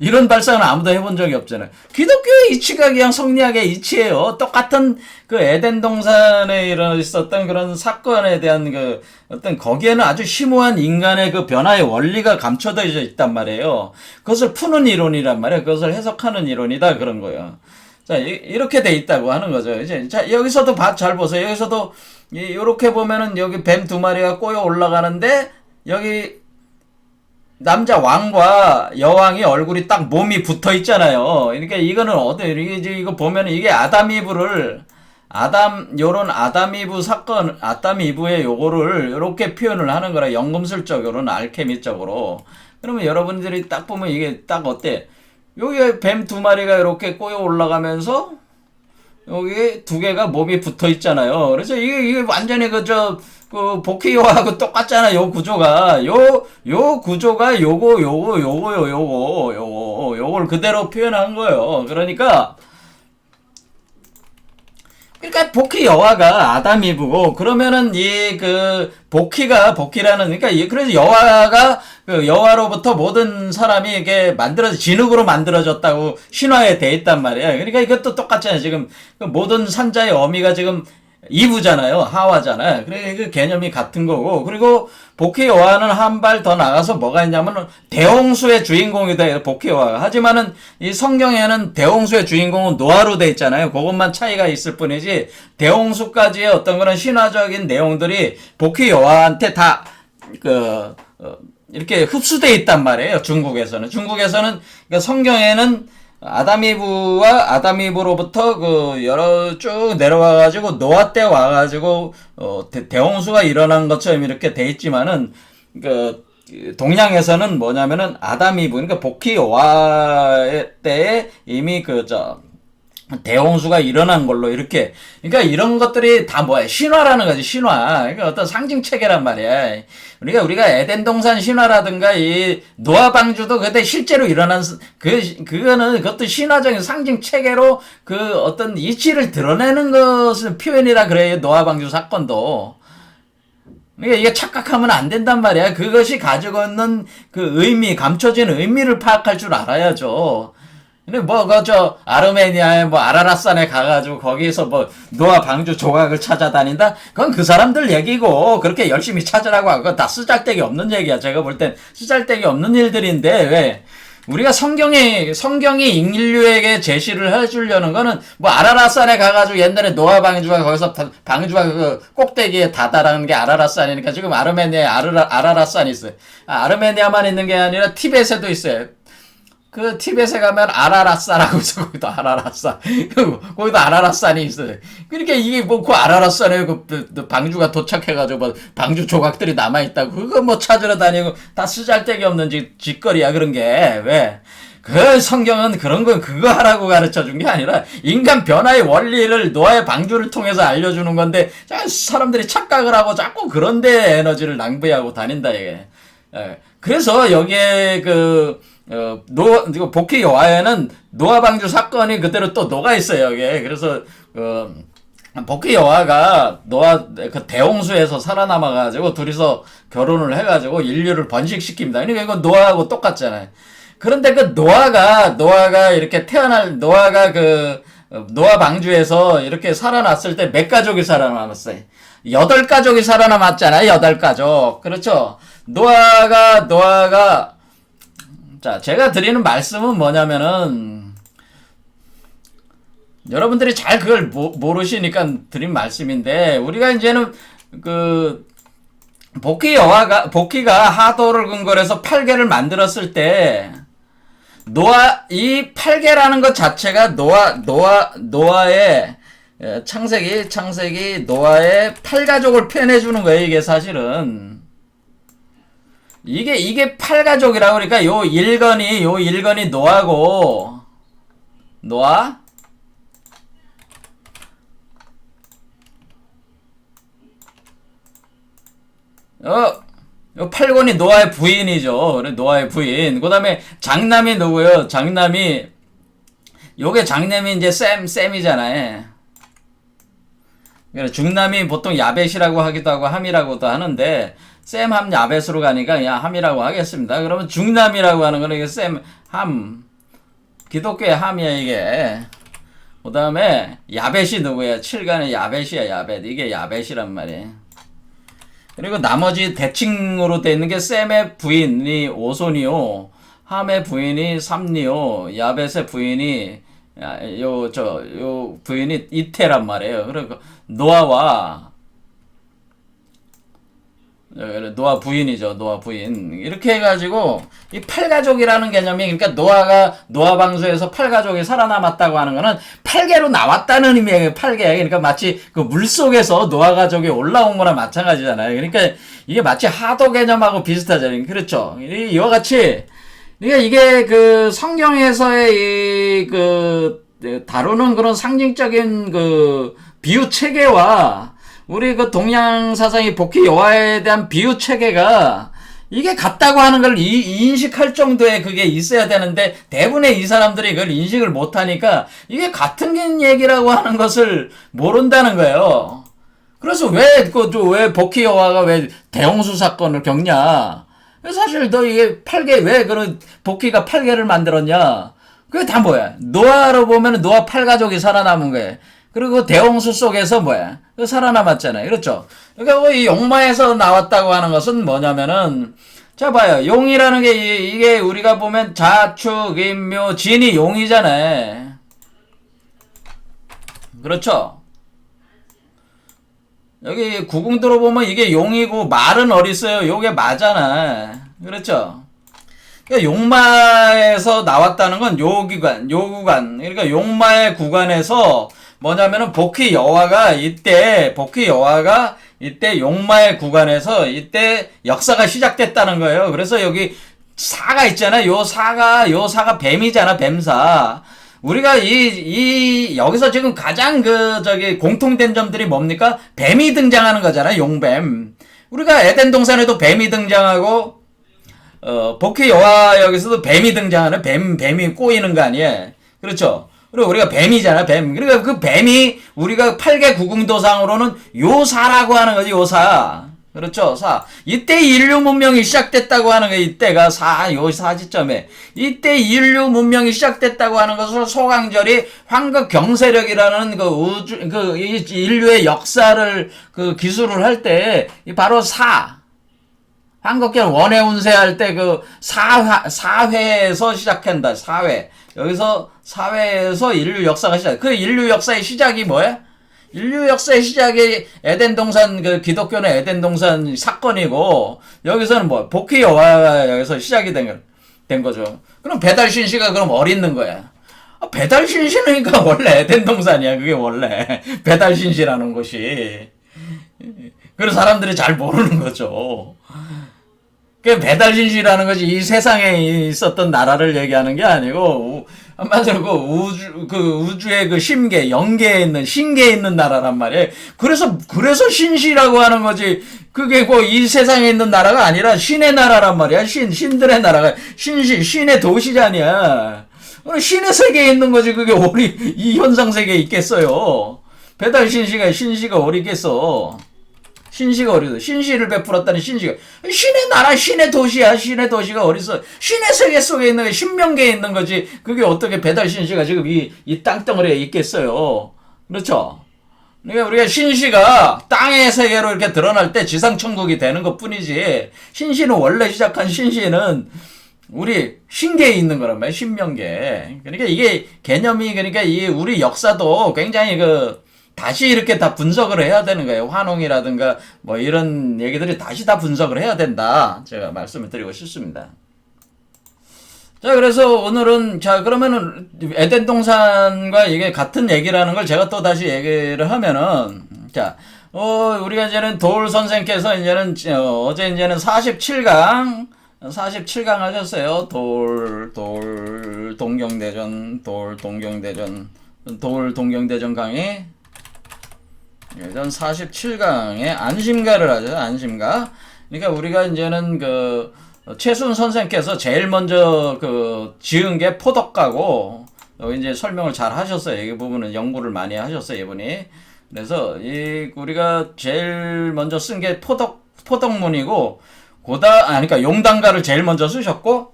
이런 발상은 아무도 해본 적이 없잖아요. 기독교의 이치가 그냥 성리학의 이치예요. 똑같은 그 에덴 동산에 있었던 그런 사건에 대한 그 어떤 거기에는 아주 심오한 인간의 그 변화의 원리가 감춰져 있단 말이에요. 그것을 푸는 이론이란 말이에요. 그것을 해석하는 이론이다 그런 거예요. 자, 이렇게 돼 있다고 하는 거죠. 이제 자, 여기서도 잘 보세요. 여기서도 이렇게 보면은 여기 뱀 두 마리가 꼬여 올라가는데 여기 남자 왕과 여왕이 얼굴이 딱 몸이 붙어 있잖아요. 그러니까 이거는 이거 보면 이게 아담 이브의 요거를 이렇게 표현을 하는 거라, 연금술적으로는 알케미적으로. 그러면 여러분들이 딱 보면 이게 딱 어때? 여기 뱀 두 마리가 이렇게 꼬여 올라가면서 여기 두 개가 몸이 붙어 있잖아요. 그래서 이게 완전히 그 복희요하고 똑같잖아. 요 구조가 요 구조가 요걸 그대로 표현한 거예요. 그러니까 복희 여화가 아담 이브고, 그러면은 복희라는, 그러니까 그래서 여화가 그 여화로부터 모든 사람이 이게 진흙으로 만들어졌다고 신화에 돼 있단 말이야. 그러니까 이것도 똑같잖아요. 지금 모든 산자의 어미가 지금 이브잖아요. 하와잖아요. 그래, 그 개념이 같은 거고. 그리고 복희 여화는 한 발 더 나가서 뭐가 있냐면 대홍수의 주인공이다. 복희 여화가. 하지만은 이 성경에는 대홍수의 주인공은 노아로 돼 있잖아요. 그것만 차이가 있을 뿐이지 대홍수까지의 어떤 그런 신화적인 내용들이 복희 여화한테 다 이렇게 흡수돼 있단 말이에요. 중국에서는 그러니까 성경에는 아담 이브로부터 쭉 내려와가지고 노아 때 와가지고 대홍수가 일어난 것처럼 이렇게 돼 있지만은 동양에서는 뭐냐면은 아담 이브, 그러니까 복희 여화 때에 이미 대홍수가 일어난 걸로 이렇게. 그러니까 이런 것들이 다 뭐야? 신화라는 거지, 신화. 그러니까 어떤 상징 체계란 말이야. 우리가 에덴 동산 신화라든가 이 노아 방주도 그때 실제로 일어난 그것도 신화적인 상징 체계로 어떤 이치를 드러내는 것을 표현이라 그래요. 노아 방주 사건도. 그러니까 이게 착각하면 안 된단 말이야. 그것이 가지고 있는 감춰진 의미를 파악할 줄 알아야죠. 근데 아르메니아에 아라랏산에 가가지고 거기서 노아 방주 조각을 찾아다닌다? 그건 그 사람들 얘기고, 그렇게 열심히 찾으라고 하고, 그건 다 쓰잘데기 없는 얘기야. 제가 볼 땐 쓰잘데기 없는 일들인데, 왜? 우리가 성경이 인류에게 제시를 해주려는 거는, 아라랏산에 가가지고 옛날에 노아 방주가 거기서 방주가 꼭대기에 다다라는 게 아라랏산이니까 지금 아르메니아에 아라랏산이 있어요. 아르메니아만 있는 게 아니라 티벳에도 있어요. 티벳에 가면 아라랏산하고 있어. 거기도 아라랏산. 거기도 아라랏산이 있어요. 그러니까 이게 그 아라랏산에 방주가 도착해가지고 방주 조각들이 남아있다고. 그거 찾으러 다니고 다 쓰잘데기 없는 짓거리야, 그런 게. 왜? 성경은 그런 건 그거 하라고 가르쳐 준 게 아니라 인간 변화의 원리를 노아의 방주를 통해서 알려주는 건데, 사람들이 착각을 하고 자꾸 그런데 에너지를 낭비하고 다닌다, 이게. 그래서 여기에 복희 여화에는 노아 방주 사건이 그대로 또 녹아 있어요, 여기에. 그래서, 복희 여화가 대홍수에서 살아남아가지고 둘이서 결혼을 해가지고 인류를 번식시킵니다. 그러니까 이건 노아하고 똑같잖아요. 그런데 노아가 이렇게 노아가 노아 방주에서 이렇게 살아났을 때 몇 가족이 살아남았어요? 8가족이 살아남았잖아요, 8가족. 그렇죠? 노아가 자, 제가 드리는 말씀은 뭐냐면은, 여러분들이 잘 그걸 모르시니까 드린 말씀인데, 우리가 이제는 복희가 하도를 근거로 해서 8개를 만들었을 때, 이 8개라는 것 자체가 노아의 창세기 노아의 8가족을 표현해주는 거예요, 이게 사실은. 이게 8가족이라고. 그러니까 요 일건이 노아고, 노아? 요 8권이 노아의 부인이죠. 노아의 부인. 그 다음에 장남이 누구요? 장남이 이제 셈이잖아요. 중남이 보통 야벳이라고 하기도 하고 함이라고도 하는데 셈, 함, 야벳으로 가니까 그냥 함이라고 하겠습니다. 그러면 중남이라고 하는 거는 이게 셈, 함, 기독교의 함이야 이게. 그 다음에 야벳이 누구야? 7간의 야벳이야 야벳. 이게 야벳이란 말이에요. 그리고 나머지 대칭으로 돼 있는 게 셈의 부인이 오손이요, 함의 부인이 삼리요, 야벳의 부인이 요 부인이 이태란 말이에요. 그리고 노아와 노아 부인이죠. 노아 부인. 이렇게 해가지고 이 팔가족이라는 개념이, 그러니까 노아 방주에서 팔가족이 살아남았다고 하는 거는 8개로 나왔다는 의미예요. 8개. 그러니까 마치 그 물속에서 노아 가족이 올라온 거나 마찬가지잖아요. 그러니까 이게 마치 하도 개념하고 비슷하잖아요. 그렇죠. 이와 같이 그러니까 이게 그 성경에서의 다루는 그런 상징적인 그 비유 체계와 우리 그 동양 사상의 복희 여호와에 대한 비유 체계가 이게 같다고 하는 걸 인식할 정도의 그게 있어야 되는데, 대부분의 이 사람들이 그걸 인식을 못하니까 이게 같은 얘기라고 하는 것을 모른다는 거예요. 그래서 왜 복희 여호와가 왜 대홍수 사건을 겪냐? 사실 너 이게 8개, 왜 그런 복희가 8개를 만들었냐? 그게 다 뭐야? 노아로 보면 노아 8가족이 살아남은 거예요. 그리고 대홍수 속에서 뭐야? 살아남았잖아요. 그렇죠? 그러니까 이 용마에서 나왔다고 하는 것은 뭐냐면은, 자 봐요. 용이라는 게 이게 우리가 보면 자축, 인묘, 진이 용이잖아요. 그렇죠? 여기 구궁도로 보면 이게 용이고 말은 어딨어요? 요게 마잖아. 그렇죠? 그러니까 용마에서 나왔다는 건 요 구간. 그러니까 용마의 구간에서 뭐냐면은 복희 여호와가 이때 용마의 구간에서 이때 역사가 시작됐다는 거예요. 그래서 여기 사가 있잖아요. 요 사가 뱀이잖아, 뱀사. 우리가 여기서 지금 가장 공통된 점들이 뭡니까? 뱀이 등장하는 거잖아, 용뱀. 우리가 에덴 동산에도 뱀이 등장하고, 복희 여호와 여기서도 뱀이 등장하는, 뱀이 꼬이는 거 아니에요? 그렇죠? 그리고 우리가 뱀이잖아, 뱀. 그러니까 그 뱀이 우리가 8개 구궁도상으로는 요사라고 하는 거지, 요사. 그렇죠, 사. 이때 인류 문명이 시작됐다고 하는 거예요. 이때가 요 사지점에. 이때 인류 문명이 시작됐다고 하는 것을 소강절이 황금 경세력이라는 인류의 역사를 기술을 할 때, 바로 황금경 원해 운세할 때 사회에서 시작한다. 사회. 여기서 사회에서 인류 역사가 시작. 그 인류 역사의 시작이 뭐야? 인류 역사의 시작이 에덴 동산, 기독교는 에덴 동산 사건이고, 여기서는 복희 여호와가 여기서 시작이 된 거죠. 그럼 배달 신시가 그럼 어디 있는 거야? 배달 신시니까 원래 에덴 동산이야. 그게 원래 배달 신시라는 곳이. 그래서 사람들이 잘 모르는 거죠. 그 배달 신시라는 것이 이 세상에 있었던 나라를 얘기하는 게 아니고, 한마디로 우주의 심계, 영계에 있는, 신계에 있는 나라란 말이에요. 그래서 신시라고 하는 거지. 그게 이 세상에 있는 나라가 아니라 신의 나라란 말이야. 신들의 나라가. 신의 도시잖냐. 신의 세계에 있는 거지. 그게 이 현상 세계에 있겠어요. 배달 신시가 어디 있겠어. 신시가 어디서 신시를 베풀었다는 신시가 신의 나라, 신의 도시야. 신의 도시가 어디서 신의 세계 속에 있는 게 신명계에 있는 거지. 그게 어떻게 배달 신시가 지금 이 땅덩어리에 있겠어요. 그렇죠? 그러니까 우리가 신시가 땅의 세계로 이렇게 드러날 때 지상천국이 되는 것 뿐이지, 신시는 원래 시작한 신시는 우리 신계에 있는 거란 말이야. 신명계. 그러니까 이게 개념이, 그러니까 우리 역사도 굉장히 다시 이렇게 다 분석을 해야 되는 거예요. 환웅이라든가 이런 얘기들이 다시 다 분석을 해야 된다. 제가 말씀을 드리고 싶습니다. 자, 그래서 오늘은, 그러면은 에덴 동산과 이게 같은 얘기라는 걸 제가 또 다시 얘기를 하면은, 우리가 이제는 도울 선생께서 어제 47강 하셨어요. 도울 동경대전 강의. 전 47강에 안심가를 하죠. 안심가. 그러니까 우리가 이제는 최순 선생께서 제일 먼저 지은 게 포덕가고, 여기 이제 설명을 잘 하셨어요. 이 부분은 연구를 많이 하셨어요, 이분이. 그래서 이 우리가 제일 먼저 쓴 게 포덕문이고 그러니까 용단가를 제일 먼저 쓰셨고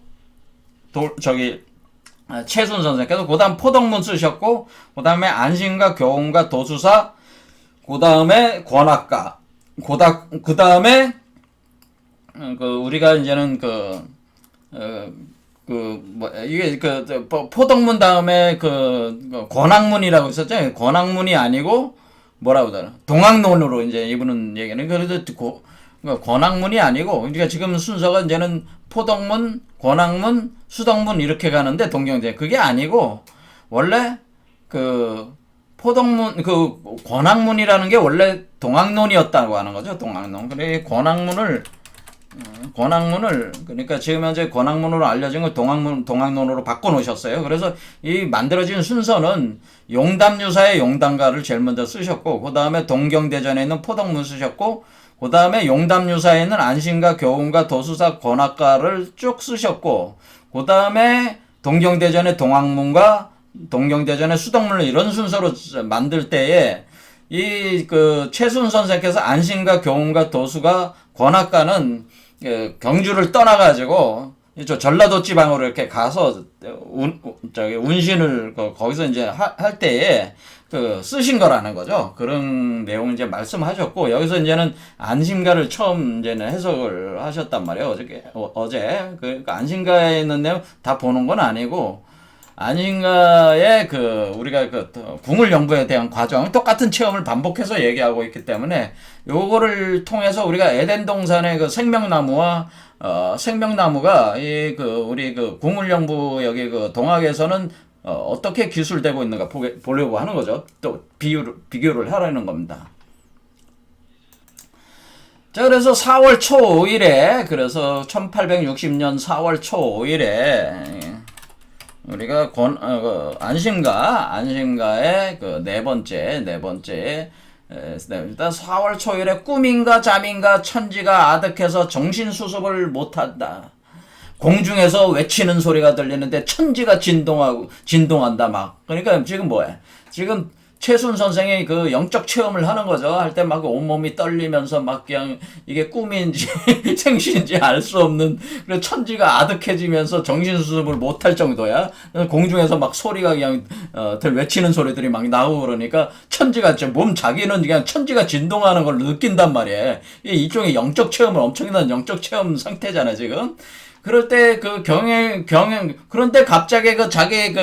최순 선생께서 그다음 포덕문 쓰셨고 그다음에 안신과 교훈과 도수사 그다음에 권학가 그다음에 우리가 이제는 이게 포덕문 다음에 권학문이라고 있었죠. 권학문이 아니고 뭐라고 하더라. 동학론으로 이제 이분은 얘기는 그래도 권학문이 아니고 그러니까 지금 순서가 이제는 포덕문, 권학문, 수덕문 이렇게 가는데 동경대 그게 아니고 원래 포덕문 권학문이라는 게 원래 동학론이었다고 하는 거죠. 동학론. 그래 권학문을 그러니까 지금 현재 권학문으로 알려진 걸 동학론으로 바꿔 놓으셨어요. 그래서 이 만들어진 순서는 용담유사의 용담가를 제일 먼저 쓰셨고 그다음에 동경대전에 있는 포덕문 쓰셨고 그다음에 용담유사에 있는 안신과 교훈과 도수사 권학가를 쭉 쓰셨고 그다음에 동경대전의 동학문과 동경대전의 수덕문을 이런 순서로 만들 때에 최순 선생께서 안신과 교훈과 도수가 권학가는 경주를 떠나가지고 저 전라도 지방으로 이렇게 가서 운신을 거기서 이제 할 때에 쓰신 거라는 거죠. 그런 내용을 이제 말씀하셨고 여기서 이제는 안신가를 처음 이제는 해석을 하셨단 말이에요. 어제 그 안신가에 있는 내용 다 보는 건 아니고 안신가의 우리가 궁을영부에 대한 과정 똑같은 체험을 반복해서 얘기하고 있기 때문에 요거를 통해서 우리가 에덴 동산의 생명나무와 생명나무가 우리 궁을영부 여기 동학에서는 어떻게 기술되고 있는가 보려고 하는 거죠. 또 비교를 하라는 겁니다. 자, 그래서 4월 초 5일에 그래서 1860년 4월 초 5일에 우리가 안심가의 네 번째 일단 4월 초일에 꿈인가 잠인가 천지가 아득해서 정신수습을 못한다. 공중에서 외치는 소리가 들리는데 천지가 진동한다 막. 그러니까 지금 뭐야? 지금 최순 선생이 영적 체험을 하는 거죠. 할 때 막 온몸이 떨리면서 막 그냥 이게 꿈인지 생시인지 알 수 없는 그래서 천지가 아득해지면서 정신수습을 못할 정도야. 공중에서 막 소리가 그냥 외치는 소리들이 막 나오고 그러니까 천지가 자기는 그냥 천지가 진동하는 걸 느낀단 말이에요. 이쪽에 영적 체험을 엄청난 영적 체험 상태잖아 지금. 그럴 때 그런데 갑자기 자기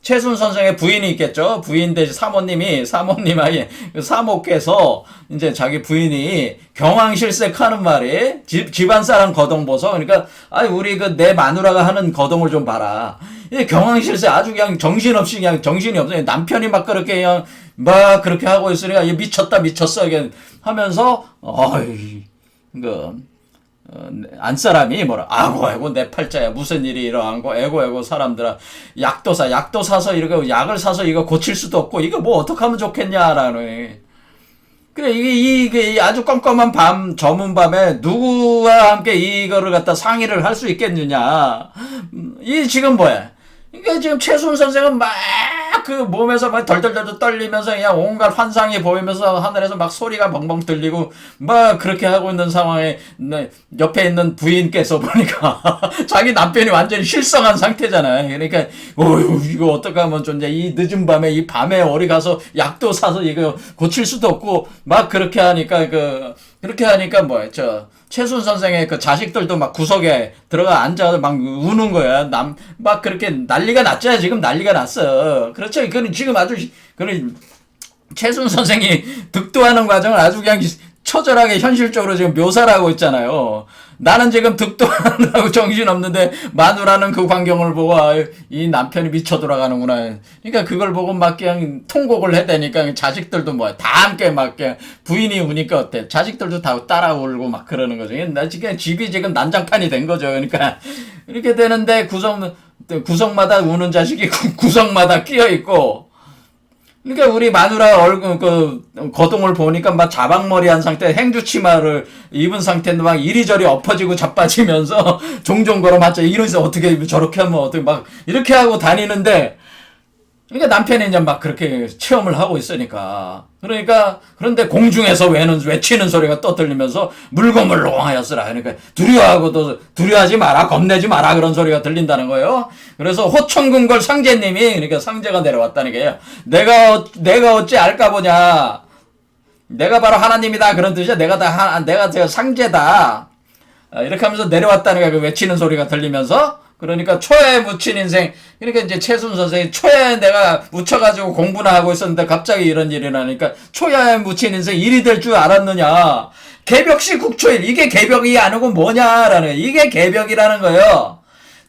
최순 선생의 부인이 있겠죠. 부인 대신 사모님이 사모께서 이제 자기 부인이 경황실색하는 말이 집안 사람 거동 보소. 그러니까 우리 내 마누라가 하는 거동을 좀 봐라. 이 경황실색 아주 그냥 정신이 없어요. 남편이 막 그렇게 그냥 막 그렇게 하고 있으니까 미쳤어 이게 하면서 안사람이 아이고 내 팔자야 무슨 일이 일어난 거 에고 사람들아 약도 사서 이렇게 약을 사서 이거 고칠 수도 없고 이거 뭐 어떻게 하면 좋겠냐라는 그래 이게 아주 껌껌한 밤 저문 밤에 누구와 함께 이거를 갖다 상의를 할 수 있겠느냐 이 지금 뭐야 그러니까 지금 최순 선생은 막 몸에서 막 덜덜덜 떨리면서 그냥 온갖 환상이 보이면서 하늘에서 막 소리가 벙벙 들리고 막 그렇게 하고 있는 상황에 옆에 있는 부인께서 보니까 자기 남편이 완전히 실성한 상태잖아요. 그러니까 이거 어떡하면 좋냐 이 늦은 밤에 이 밤에 어디 가서 약도 사서 이거 고칠 수도 없고 막 그렇게 하니까 뭐야 최순 선생의 자식들도 막 구석에 들어가 앉아서 막 우는 거야. 막 그렇게 난리가 났잖아. 지금 난리가 났어. 그렇죠. 그는 지금 아주, 최순 선생이 득도하는 과정을 아주 그냥 처절하게 현실적으로 지금 묘사를 하고 있잖아요. 나는 지금 득도하느라고 정신없는데 마누라는 그 광경을 보고 이 남편이 미쳐 돌아가는구나. 그러니까 그걸 보고 막 그냥 통곡을 해대니까 자식들도 다 함께 막 그냥 부인이 우니까 어때? 자식들도 다 따라 울고 막 그러는 거죠. 나 지금 집이 지금 난장판이 된 거죠. 그러니까 이렇게 되는데 구석마다 우는 자식이 구석마다 끼어 있고 그러니까 우리 마누라 얼굴 거동을 보니까 막 자박머리한 상태 행주치마를 입은 상태인데 막 이리저리 엎어지고 자빠지면서 종종 걸어맞자 이러면서 어떻게 저렇게 하면 어떻게 막 이렇게 하고 다니는데 그러니까 남편이 이제 막 그렇게 체험을 하고 있으니까. 그러니까, 그런데 공중에서 외치는 소리가 또 들리면서 물고물롱하였으라. 그러니까 두려워하지 마라, 겁내지 마라, 그런 소리가 들린다는 거예요. 그래서 호청궁궐 상제님이, 그러니까 상제가 내려왔다는 거예요. 내가 어찌 알까 보냐. 내가 바로 하나님이다. 그런 뜻이야. 내가 저 상제다. 이렇게 하면서 내려왔다는 거야. 그 외치는 소리가 들리면서. 그러니까 초야에 묻힌 인생. 그러니까 이제 최순 선생이 초야에 내가 묻혀가지고 공부나 하고 있었는데 갑자기 이런 일이 나니까 초야에 묻힌 인생 일이 될 줄 알았느냐. 개벽시 국초일. 이게 개벽이 아니고 뭐냐라는 거예요. 이게 개벽이라는 거예요.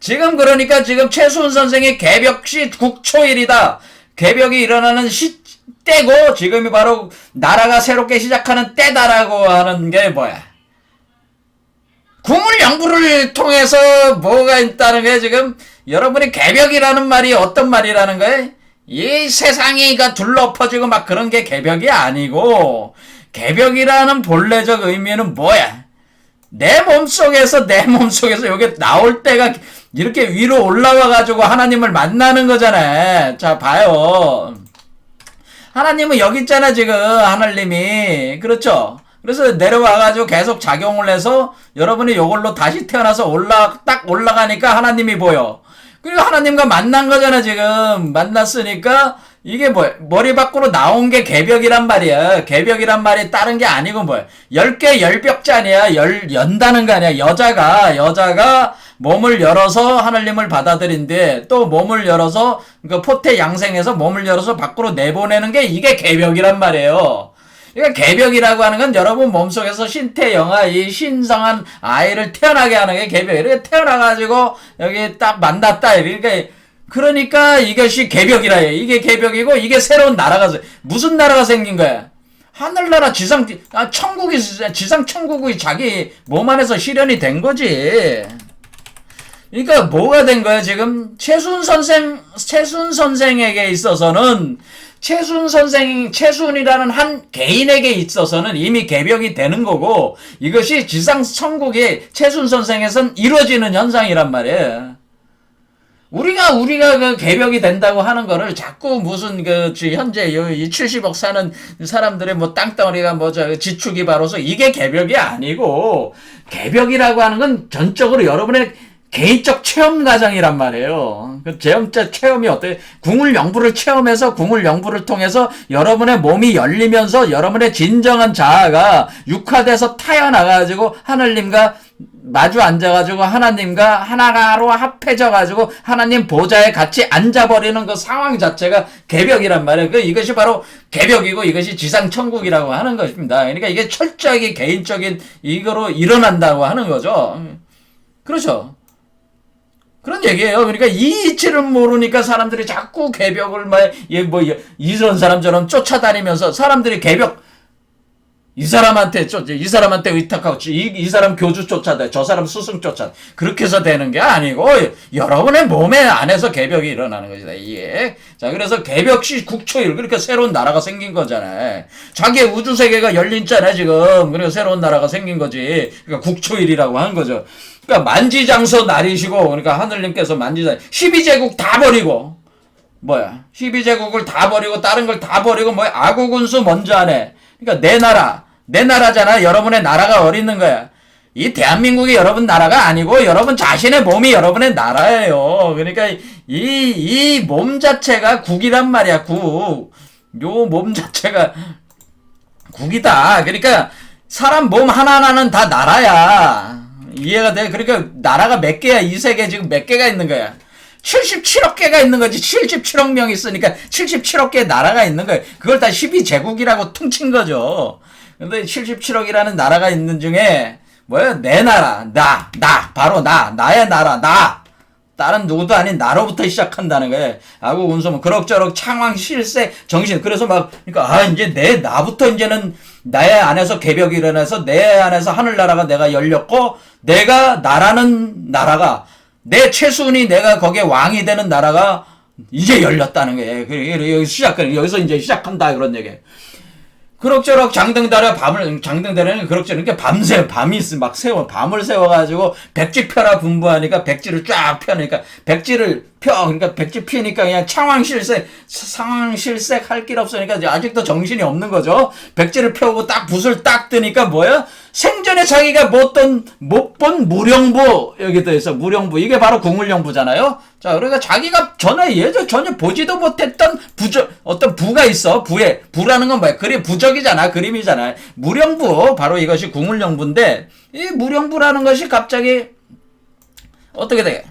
지금 그러니까 지금 최순 선생이 개벽시 국초일이다. 개벽이 일어나는 때고 지금이 바로 나라가 새롭게 시작하는 때다라고 하는 게 뭐야. 국물영부를 통해서 뭐가 있다는 거예요. 지금 여러분이 개벽이라는 말이 어떤 말이라는 거예요? 이 세상이 둘러퍼지고 막 그런 게 개벽이 아니고, 개벽이라는 본래적 의미는 뭐야? 내 몸속에서 여기 나올 때가 이렇게 위로 올라와가지고 하나님을 만나는 거잖아요. 자, 봐요. 하나님은 여기 있잖아, 지금. 하늘님이. 그렇죠? 그래서 내려와가지고 계속 작용을 해서 여러분이 요걸로 다시 태어나서 딱 올라가니까 하나님이 보여. 그리고 하나님과 만난 거잖아, 지금. 만났으니까 이게 머리 밖으로 나온 게 개벽이란 말이야. 개벽이란 말이 다른 게 아니고 뭐야. 10개 열벽잔이야. 연다는 거 아니야. 여자가 몸을 열어서 하늘님을 받아들인데 또 몸을 열어서, 그러니까 포태 양생해서 몸을 열어서 밖으로 내보내는 게 이게 개벽이란 말이에요. 그러니까 개벽이라고 하는 건 여러분 몸속에서 신태영아, 이 신성한 아이를 태어나게 하는 게 개벽. 이렇게 태어나가지고 여기 딱 만났다. 그러니까 이것이 개벽이라 해. 이게 개벽이고 이게 새로운 나라가, 무슨 나라가 생긴 거야? 하늘나라 지상천국이 자기 몸 안에서 실현이 된 거지. 그러니까 뭐가 된 거야, 지금? 최순 선생에게 있어서는, 최순이라는 한 개인에게 있어서는 이미 개벽이 되는 거고, 이것이 지상천국이 최순 선생에선 이루어지는 현상이란 말이에요. 우리가 그 개벽이 된다고 하는 거를 자꾸 무슨 현재 이 70억 사는 사람들의 땅덩어리가 지축이 바로서 이게 개벽이 아니고, 개벽이라고 하는 건 전적으로 여러분의 개인적 체험 과정이란 말이에요. 그 제형적 체험이 어때요? 궁을영부를 체험해서 궁을영부를 통해서 여러분의 몸이 열리면서 여러분의 진정한 자아가 육화돼서 타여나가지고 하늘님과 마주 앉아가지고 하나님과 하나로 합해져가지고 하나님 보좌에 같이 앉아버리는 그 상황 자체가 개벽이란 말이에요. 이것이 바로 개벽이고 이것이 지상천국이라고 하는 것입니다. 그러니까 이게 철저하게 개인적인 이거로 일어난다고 하는 거죠. 그렇죠. 그런 얘기예요. 그러니까 이 이치를 모르니까 사람들이 자꾸 개벽을 이런 사람처럼 쫓아다니면서 사람들이 개벽, 이 사람한테 의탁하고 이 사람 교주 쫓아다, 저 사람 스승 쫓아다. 그렇게 해서 되는 게 아니고 여러분의 몸에 안에서 개벽이 일어나는 것이다. 이게. 자, 그래서 개벽시 국초일, 그러니까 새로운 나라가 생긴 거잖아요. 자기의 우주 세계가 열린잖아요, 지금. 그러니까 새로운 나라가 생긴 거지. 그러니까 국초일이라고 한 거죠. 그러니까 만지장서 날이시고, 그러니까 하늘님께서 12제국 다 버리고, 12제국을 다 버리고, 다른 걸 다 버리고, 아구군수 먼저 하네. 그러니까 내 나라잖아. 여러분의 나라가 어디 있는 거야. 이 대한민국이 여러분 나라가 아니고, 여러분 자신의 몸이 여러분의 나라예요. 그러니까 이 몸 자체가 국이란 말이야, 국. 요 몸 자체가 국이다. 그러니까 사람 몸 하나하나는 다 나라야. 이해가 돼? 그러니까 나라가 몇 개야? 이 세계에 지금 몇 개가 있는 거야? 77억 개가 있는 거지. 77억 명 있으니까 77억 개의 나라가 있는 거야. 그걸 다 12제국이라고 퉁친 거죠. 근데 77억이라는 나라가 있는 중에 내 나라, 바로 나의 나라, 다른 누구도 아닌 나로부터 시작한다는 거예요. 아고 운소문 그럭저럭 창왕 실세 정신. 그래서 그러니까 이제 나부터 이제는 나의 안에서 개벽이 일어나서 내 안에서 하늘나라가 내가 열렸고, 내가 나라는 나라가, 내 최순이 내가 거기에 왕이 되는 나라가 이제 열렸다는 거예요. 여기서 이제 시작한다, 그런 얘기예요. 그럭저럭 장등다리는 그럭저럭 이렇게 밤을 세워가지고 백지 펴라 분부하니까 백지를 쫙 펴니까 그러니까 백지 피니까 그냥 상황실색 할 길 없으니까 아직도 정신이 없는 거죠. 백지를 펴고 딱 붓을 딱 뜨니까 뭐야? 생전에 자기가 못 본 무령부, 여기 또 있어. 무령부. 이게 바로 궁울령부잖아요. 자, 그러니까 자기가 전혀 보지도 못했던 어떤 부가 있어. 부라는 건 뭐야? 부적이잖아. 그림이잖아. 무령부. 바로 이것이 궁울령부인데, 이 무령부라는 것이 갑자기, 어떻게 돼?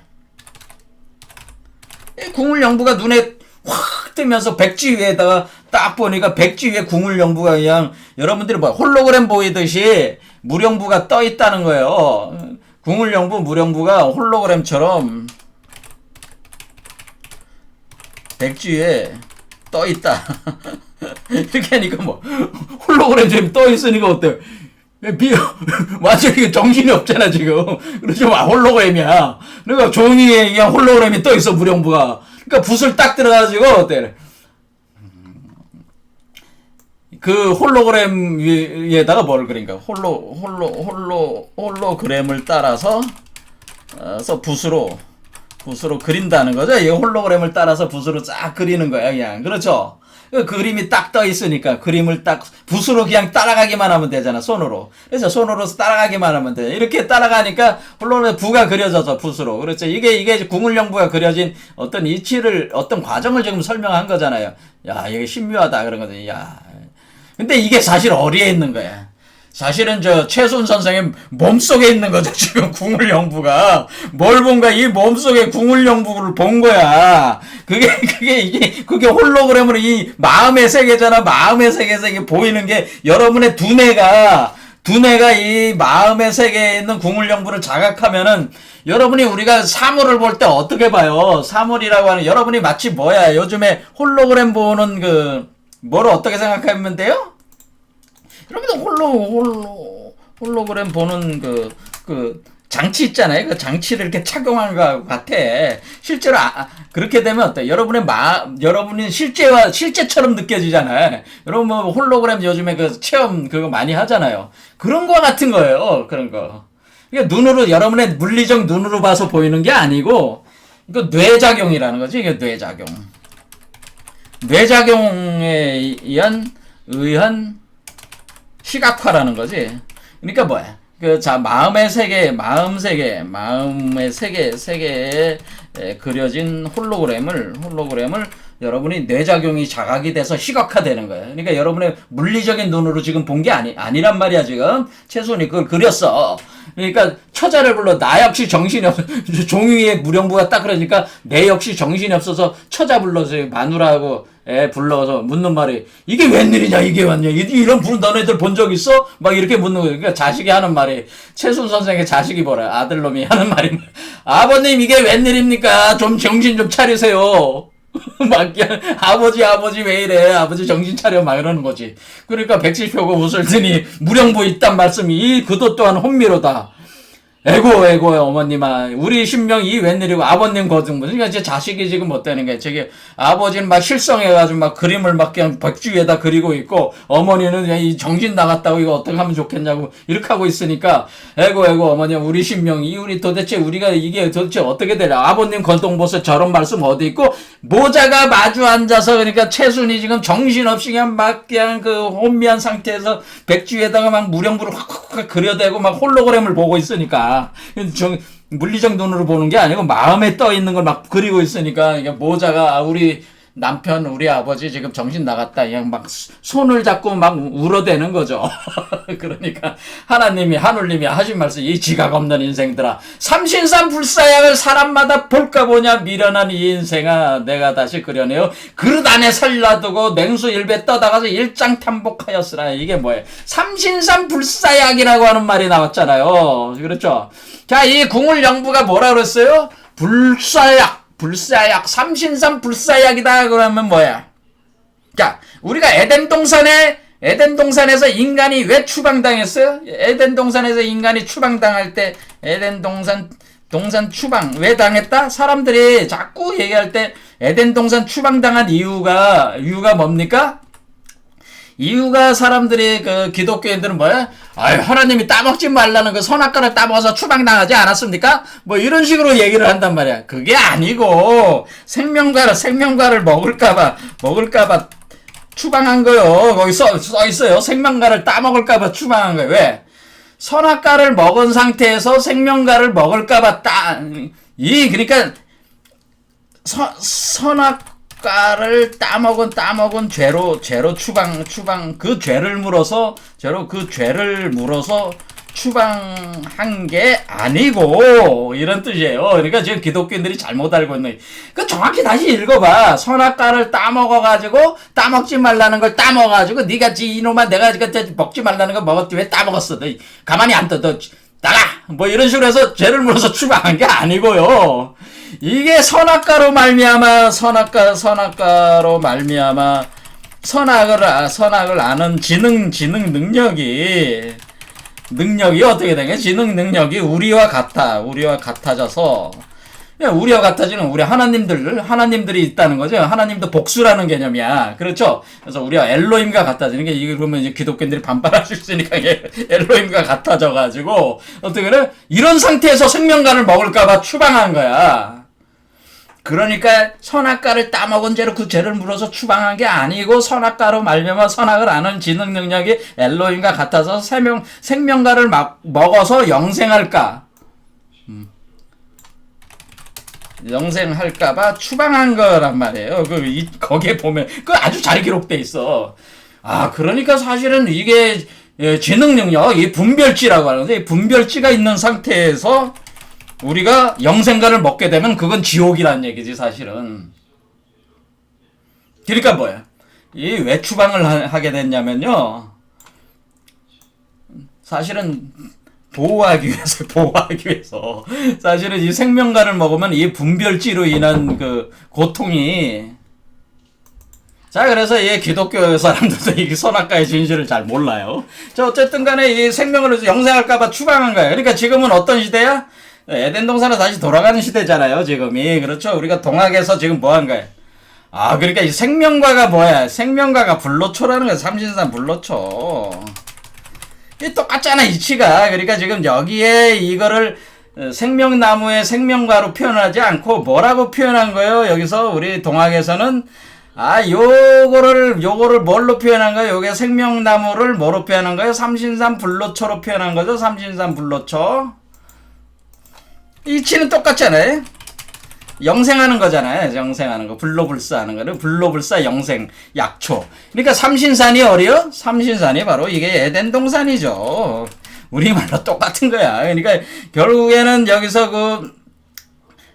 이 궁울령부가 눈에 확 뜨면서 백지 위에다가 딱 보니까 백지 위에 궁울령부가 그냥 여러분들이 홀로그램 보이듯이 무령부가 떠 있다는 거예요. 궁울령부, 무령부가 홀로그램처럼 백지 위에 떠 있다. 이렇게 하니까 홀로그램처럼 떠 있으니까 어때요? 완전히 정신이 없잖아, 지금. 그렇죠. 홀로그램이야. 그러니까 종이에 그냥 홀로그램이 떠 있어, 무령부가. 그러니까 붓을 딱 들어가지고, 어때? 그 홀로그램 위에다가 뭐를 그린가? 홀로그램을 따라서, 붓으로 그린다는 거죠. 이 홀로그램을 따라서 붓으로 쫙 그리는 거야, 그냥. 그렇죠. 그 그림이 딱 떠 있으니까 그림을 딱 붓으로 그냥 따라가기만 하면 되잖아, 손으로. 그래서 손으로 따라가기만 하면 돼. 이렇게 따라가니까 홀로그램 부가 그려져서 붓으로. 그렇죠. 이게 궁울령부가 그려진 어떤 이치를, 어떤 과정을 지금 설명한 거잖아요. 야, 이게 신묘하다 그런 거지. 야. 근데 이게 사실 어디에 있는 거야? 사실은 최순 선생의 몸속에 있는 거죠, 지금 궁울령부가. 뭘 본 거야? 이 몸속에 궁울령부를 본 거야. 그게 홀로그램으로 이 마음의 세계잖아. 마음의 세계에서 이게 보이는 게 여러분의 두뇌가 이 마음의 세계에 있는 궁울령부를 자각하면은 여러분이 우리가 사물을 볼 때 어떻게 봐요? 사물이라고 하는 여러분이 마치 뭐야? 요즘에 홀로그램 보는 뭐를 어떻게 생각하면 돼요? 여러분들 홀로그램 보는 장치 있잖아요. 그 장치를 이렇게 착용한 것 같아. 실제로 그렇게 되면 어때? 여러분이 실제처럼 느껴지잖아요. 여러분 홀로그램 요즘에 체험 그거 많이 하잖아요. 그런 거 같은 거예요. 그런 거. 그러니까 여러분의 물리적 눈으로 봐서 보이는 게 아니고 이거 뇌작용이라는 거지. 이게 뇌작용. 뇌작용에 의한 시각화라는 거지. 그러니까 뭐야? 마음의 세계에 그려진 홀로그램을 여러분이 뇌작용이 자각이 돼서 시각화되는 거예요. 그러니까 여러분의 물리적인 눈으로 지금 본 게 아니란 말이야, 지금. 최순이 그걸 그렸어. 그러니까 처자를 불러. 나 역시 정신이 없어. 종이 위에 무령부가 딱 그러니까 내 역시 정신이 없어서 처자 불러서 마누라하고 불러서 묻는 말이 이게 웬일이냐 이게 왔냐 이런 부른 너네들 본 적 있어? 막 이렇게 묻는 거예요. 그러니까 자식이 하는 말이 최순 선생의 자식이 뭐라 아들놈이 하는 말이 아버님 이게 웬일입니까? 좀 정신 좀 차리세요. 막 아버지 왜 이래? 아버지 정신 차려 막 이러는 거지. 그러니까 백지 펴고 웃을 테니 무령부 있단 말씀이 그도 또한 혼미로다. 에고 어머님아 우리 신명 이 웬일이고 아버님 거든 그러니까 제 자식이 지금 못되는 거야. 저기 아버지는 막 실성해가지고 막 그림을 막 그냥 백지 위에다 그리고 있고 어머니는 그냥 이 정신 나갔다고 이거 어떻게 하면 좋겠냐고 이렇게 하고 있으니까 에고 어머님 우리 신명 이 우리 도대체 우리가 이게 도대체 어떻게 되냐. 아버님 건동보서 저런 말씀 어디 있고 모자가 마주 앉아서 그러니까 최순이 지금 정신없이 그냥 막 그냥 혼미한 상태에서 백지 위에다가 막 무령부를 확 그려대고 막 홀로그램을 보고 있으니까 물리적 눈으로 보는 게 아니고 마음에 떠 있는 걸 막 그리고 있으니까 이게 모자가 우리 남편 우리 아버지 지금 정신 나갔다 그냥 막 손을 잡고 막 울어대는 거죠. 그러니까 하늘님이 하신 말씀 이 지각 없는 인생들아 삼신산 불사약을 사람마다 볼까 보냐 미련한 이 인생아 내가 다시 그려내요 그릇 안에 살라두고 냉수 일배 떠다가서 일장탐복하였으라. 이게 뭐예요? 삼신산 불사약이라고 하는 말이 나왔잖아요. 그렇죠? 자, 이 궁울령부가 뭐라 그랬어요? 불사약 삼신산 불사약이다 그러면 뭐야? 자, 우리가 에덴 동산에서 인간이 왜 추방당했어요? 에덴 동산에서 인간이 추방당할 때 에덴 동산 추방 왜 당했다? 사람들이 자꾸 얘기할 때 에덴 동산 추방당한 이유가 뭡니까? 이유가 사람들이 그 기독교인들은 뭐야? 아유, 하나님이 따먹지 말라는 그 선악과를 따먹어서 추방당하지 않았습니까? 뭐 이런 식으로 얘기를 한단 말이야. 그게 아니고 생명과를 먹을까봐 추방한 거요. 거기 써 있어요. 생명과를 따먹을까봐 추방한 거예요. 왜? 선악과를 먹은 상태에서 생명과를 먹을까봐 그러니까 선악과를 따먹은 죄로 추방 그 죄를 물어서 추방한 게 아니고 이런 뜻이에요. 그러니까 지금 기독교인들이 잘못 알고 있는 그 정확히 다시 읽어봐. 선악과를 따먹지 말라는 걸 따먹어가지고 네가 이놈아 내가 그때 먹지 말라는 거 먹었지 왜 따먹었어? 너 가만히 안 떠. 너 나가! 뭐 이런 식으로 해서 죄를 물어서 추방한 게 아니고요. 이게 선악과로 말미암아 선악을 아는 지능 능력이 어떻게 되냐? 지능 능력이 우리와 같아져서 우리와 같아지는 우리 하나님들이 있다는 거죠. 하나님도 복수라는 개념이야. 그렇죠? 그래서 우리가 엘로힘과 같아지는 게 이게 그러면 이제 기독교인들이 반발할 수 있으니까 엘로힘과 같아져가지고 어떻게 그래? 이런 상태에서 생명과를 먹을까봐 추방한 거야. 그러니까 선악과를 따먹은 죄로 그 죄를 물어서 추방한 게 아니고 선악과로 말미암아 선악을 아는 지능 능력이 엘로힘과 같아서 생명과를 먹어서 영생할까? 영생할까봐 추방한 거란 말이에요. 거기에 보면 아주 잘 기록돼 있어. 그러니까 사실은 이게 지능 능력, 이 분별지라고 하는데 이 분별지가 있는 상태에서 우리가 영생과를 먹게 되면 그건 지옥이란 얘기지 사실은. 그러니까 뭐야? 이 왜 추방을 하게 됐냐면요. 사실은 보호하기 위해서 사실은 이 생명과를 먹으면 이 분별지로 인한 그 고통이 자 그래서 이 기독교 사람들도 이 선악과의 진실을 잘 몰라요. 자 어쨌든 간에 이 생명을 영생할까봐 추방한 거예요. 그러니까 지금은 어떤 시대야? 에덴 동산으로 다시 돌아가는 시대잖아요 지금이. 그렇죠? 우리가 동학에서 지금 뭐 한 거야? 그러니까 이 생명과가 뭐야? 생명과가 불로초라는 거야. 삼신산 불로초. 이 똑같잖아 이치가. 그러니까 지금 여기에 이거를 생명나무의 생명과로 표현하지 않고 뭐라고 표현한 거예요? 여기서 우리 동학에서는 요거를 뭘로 표현한 거예요? 요게 생명나무를 뭐로 표현한 거예요? 삼신산 불로초로 표현한 거죠. 삼신산 불로초. 이치는 똑같잖아요. 영생하는 거잖아요. 영생하는 거. 불로불사하는 거를 불로불사 영생 약초. 그러니까 삼신산이 어디요? 삼신산이 바로 이게 에덴 동산이죠. 우리말로 똑같은 거야. 그러니까 결국에는 여기서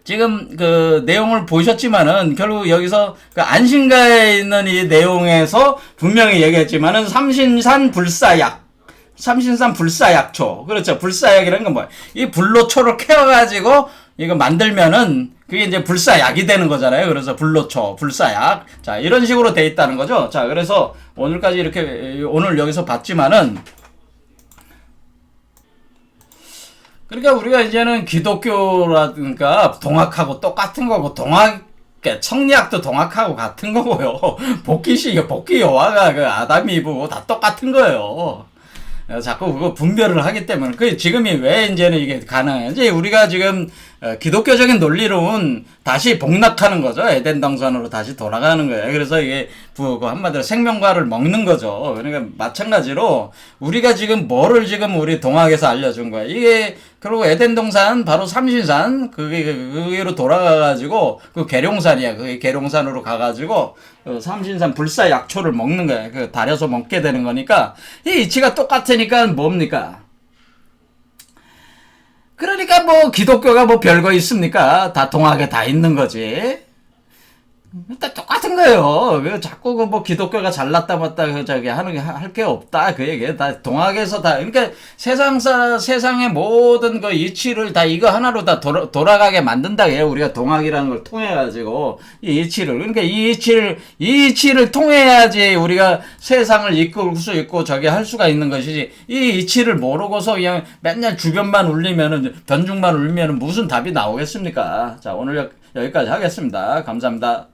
지금 그 내용을 보셨지만은 결국 여기서 그 안신가에 있는 이 내용에서 분명히 얘기했지만은 삼신산 불사약초. 그렇죠. 불사약이라는 건 뭐야? 이 불로초를 캐어가지고 이거 만들면은 그게 이제 불사약이 되는 거잖아요. 그래서 불로초, 불사약. 자, 이런 식으로 돼 있다는 거죠. 자, 그래서 오늘까지 이렇게, 오늘 여기서 봤지만은, 그러니까 우리가 이제는 기독교라든가 동학하고 똑같은 거고, 성리학도 동학하고 같은 거고요. 복귀 여호와가 아담이 이브고 다 똑같은 거예요. 자꾸 그거 분별을 하기 때문에 지금이 왜 이제는 이게 가능한지 우리가 지금 기독교적인 논리로는 다시 복락하는 거죠. 에덴 동산으로 다시 돌아가는 거예요. 그래서 이게 한마디로 생명과를 먹는 거죠. 그러니까 마찬가지로 우리가 지금 뭐를 지금 우리 동학에서 알려준 거야. 이게 그리고 에덴 동산 바로 삼신산 그게로 돌아가가지고 그 계룡산이야. 그게 계룡산으로 가가지고 삼신산 불사약초를 먹는 거야. 다려서 먹게 되는 거니까 이 이치가 똑같으니까 뭡니까? 그러니까 뭐 기독교가 뭐 별거 있습니까? 다 동학에 다 있는 거지. 일단 똑같은 거예요. 자꾸 뭐 기독교가 잘났다 맞다 할 게 없다 그 얘기예요. 다 동학에서 다 그러니까 세상의 모든 그 이치를 다 이거 하나로 다 돌아가게 만든다 해요. 우리가 동학이라는 걸 통해 가지고 이 이치를 그러니까 이 이치를 통해야지 우리가 세상을 이끌 수 있고 할 수가 있는 것이지. 이 이치를 모르고서 그냥 맨날 주변만 울리면은 변죽만 울리면은 무슨 답이 나오겠습니까? 자 오늘 여기까지 하겠습니다. 감사합니다.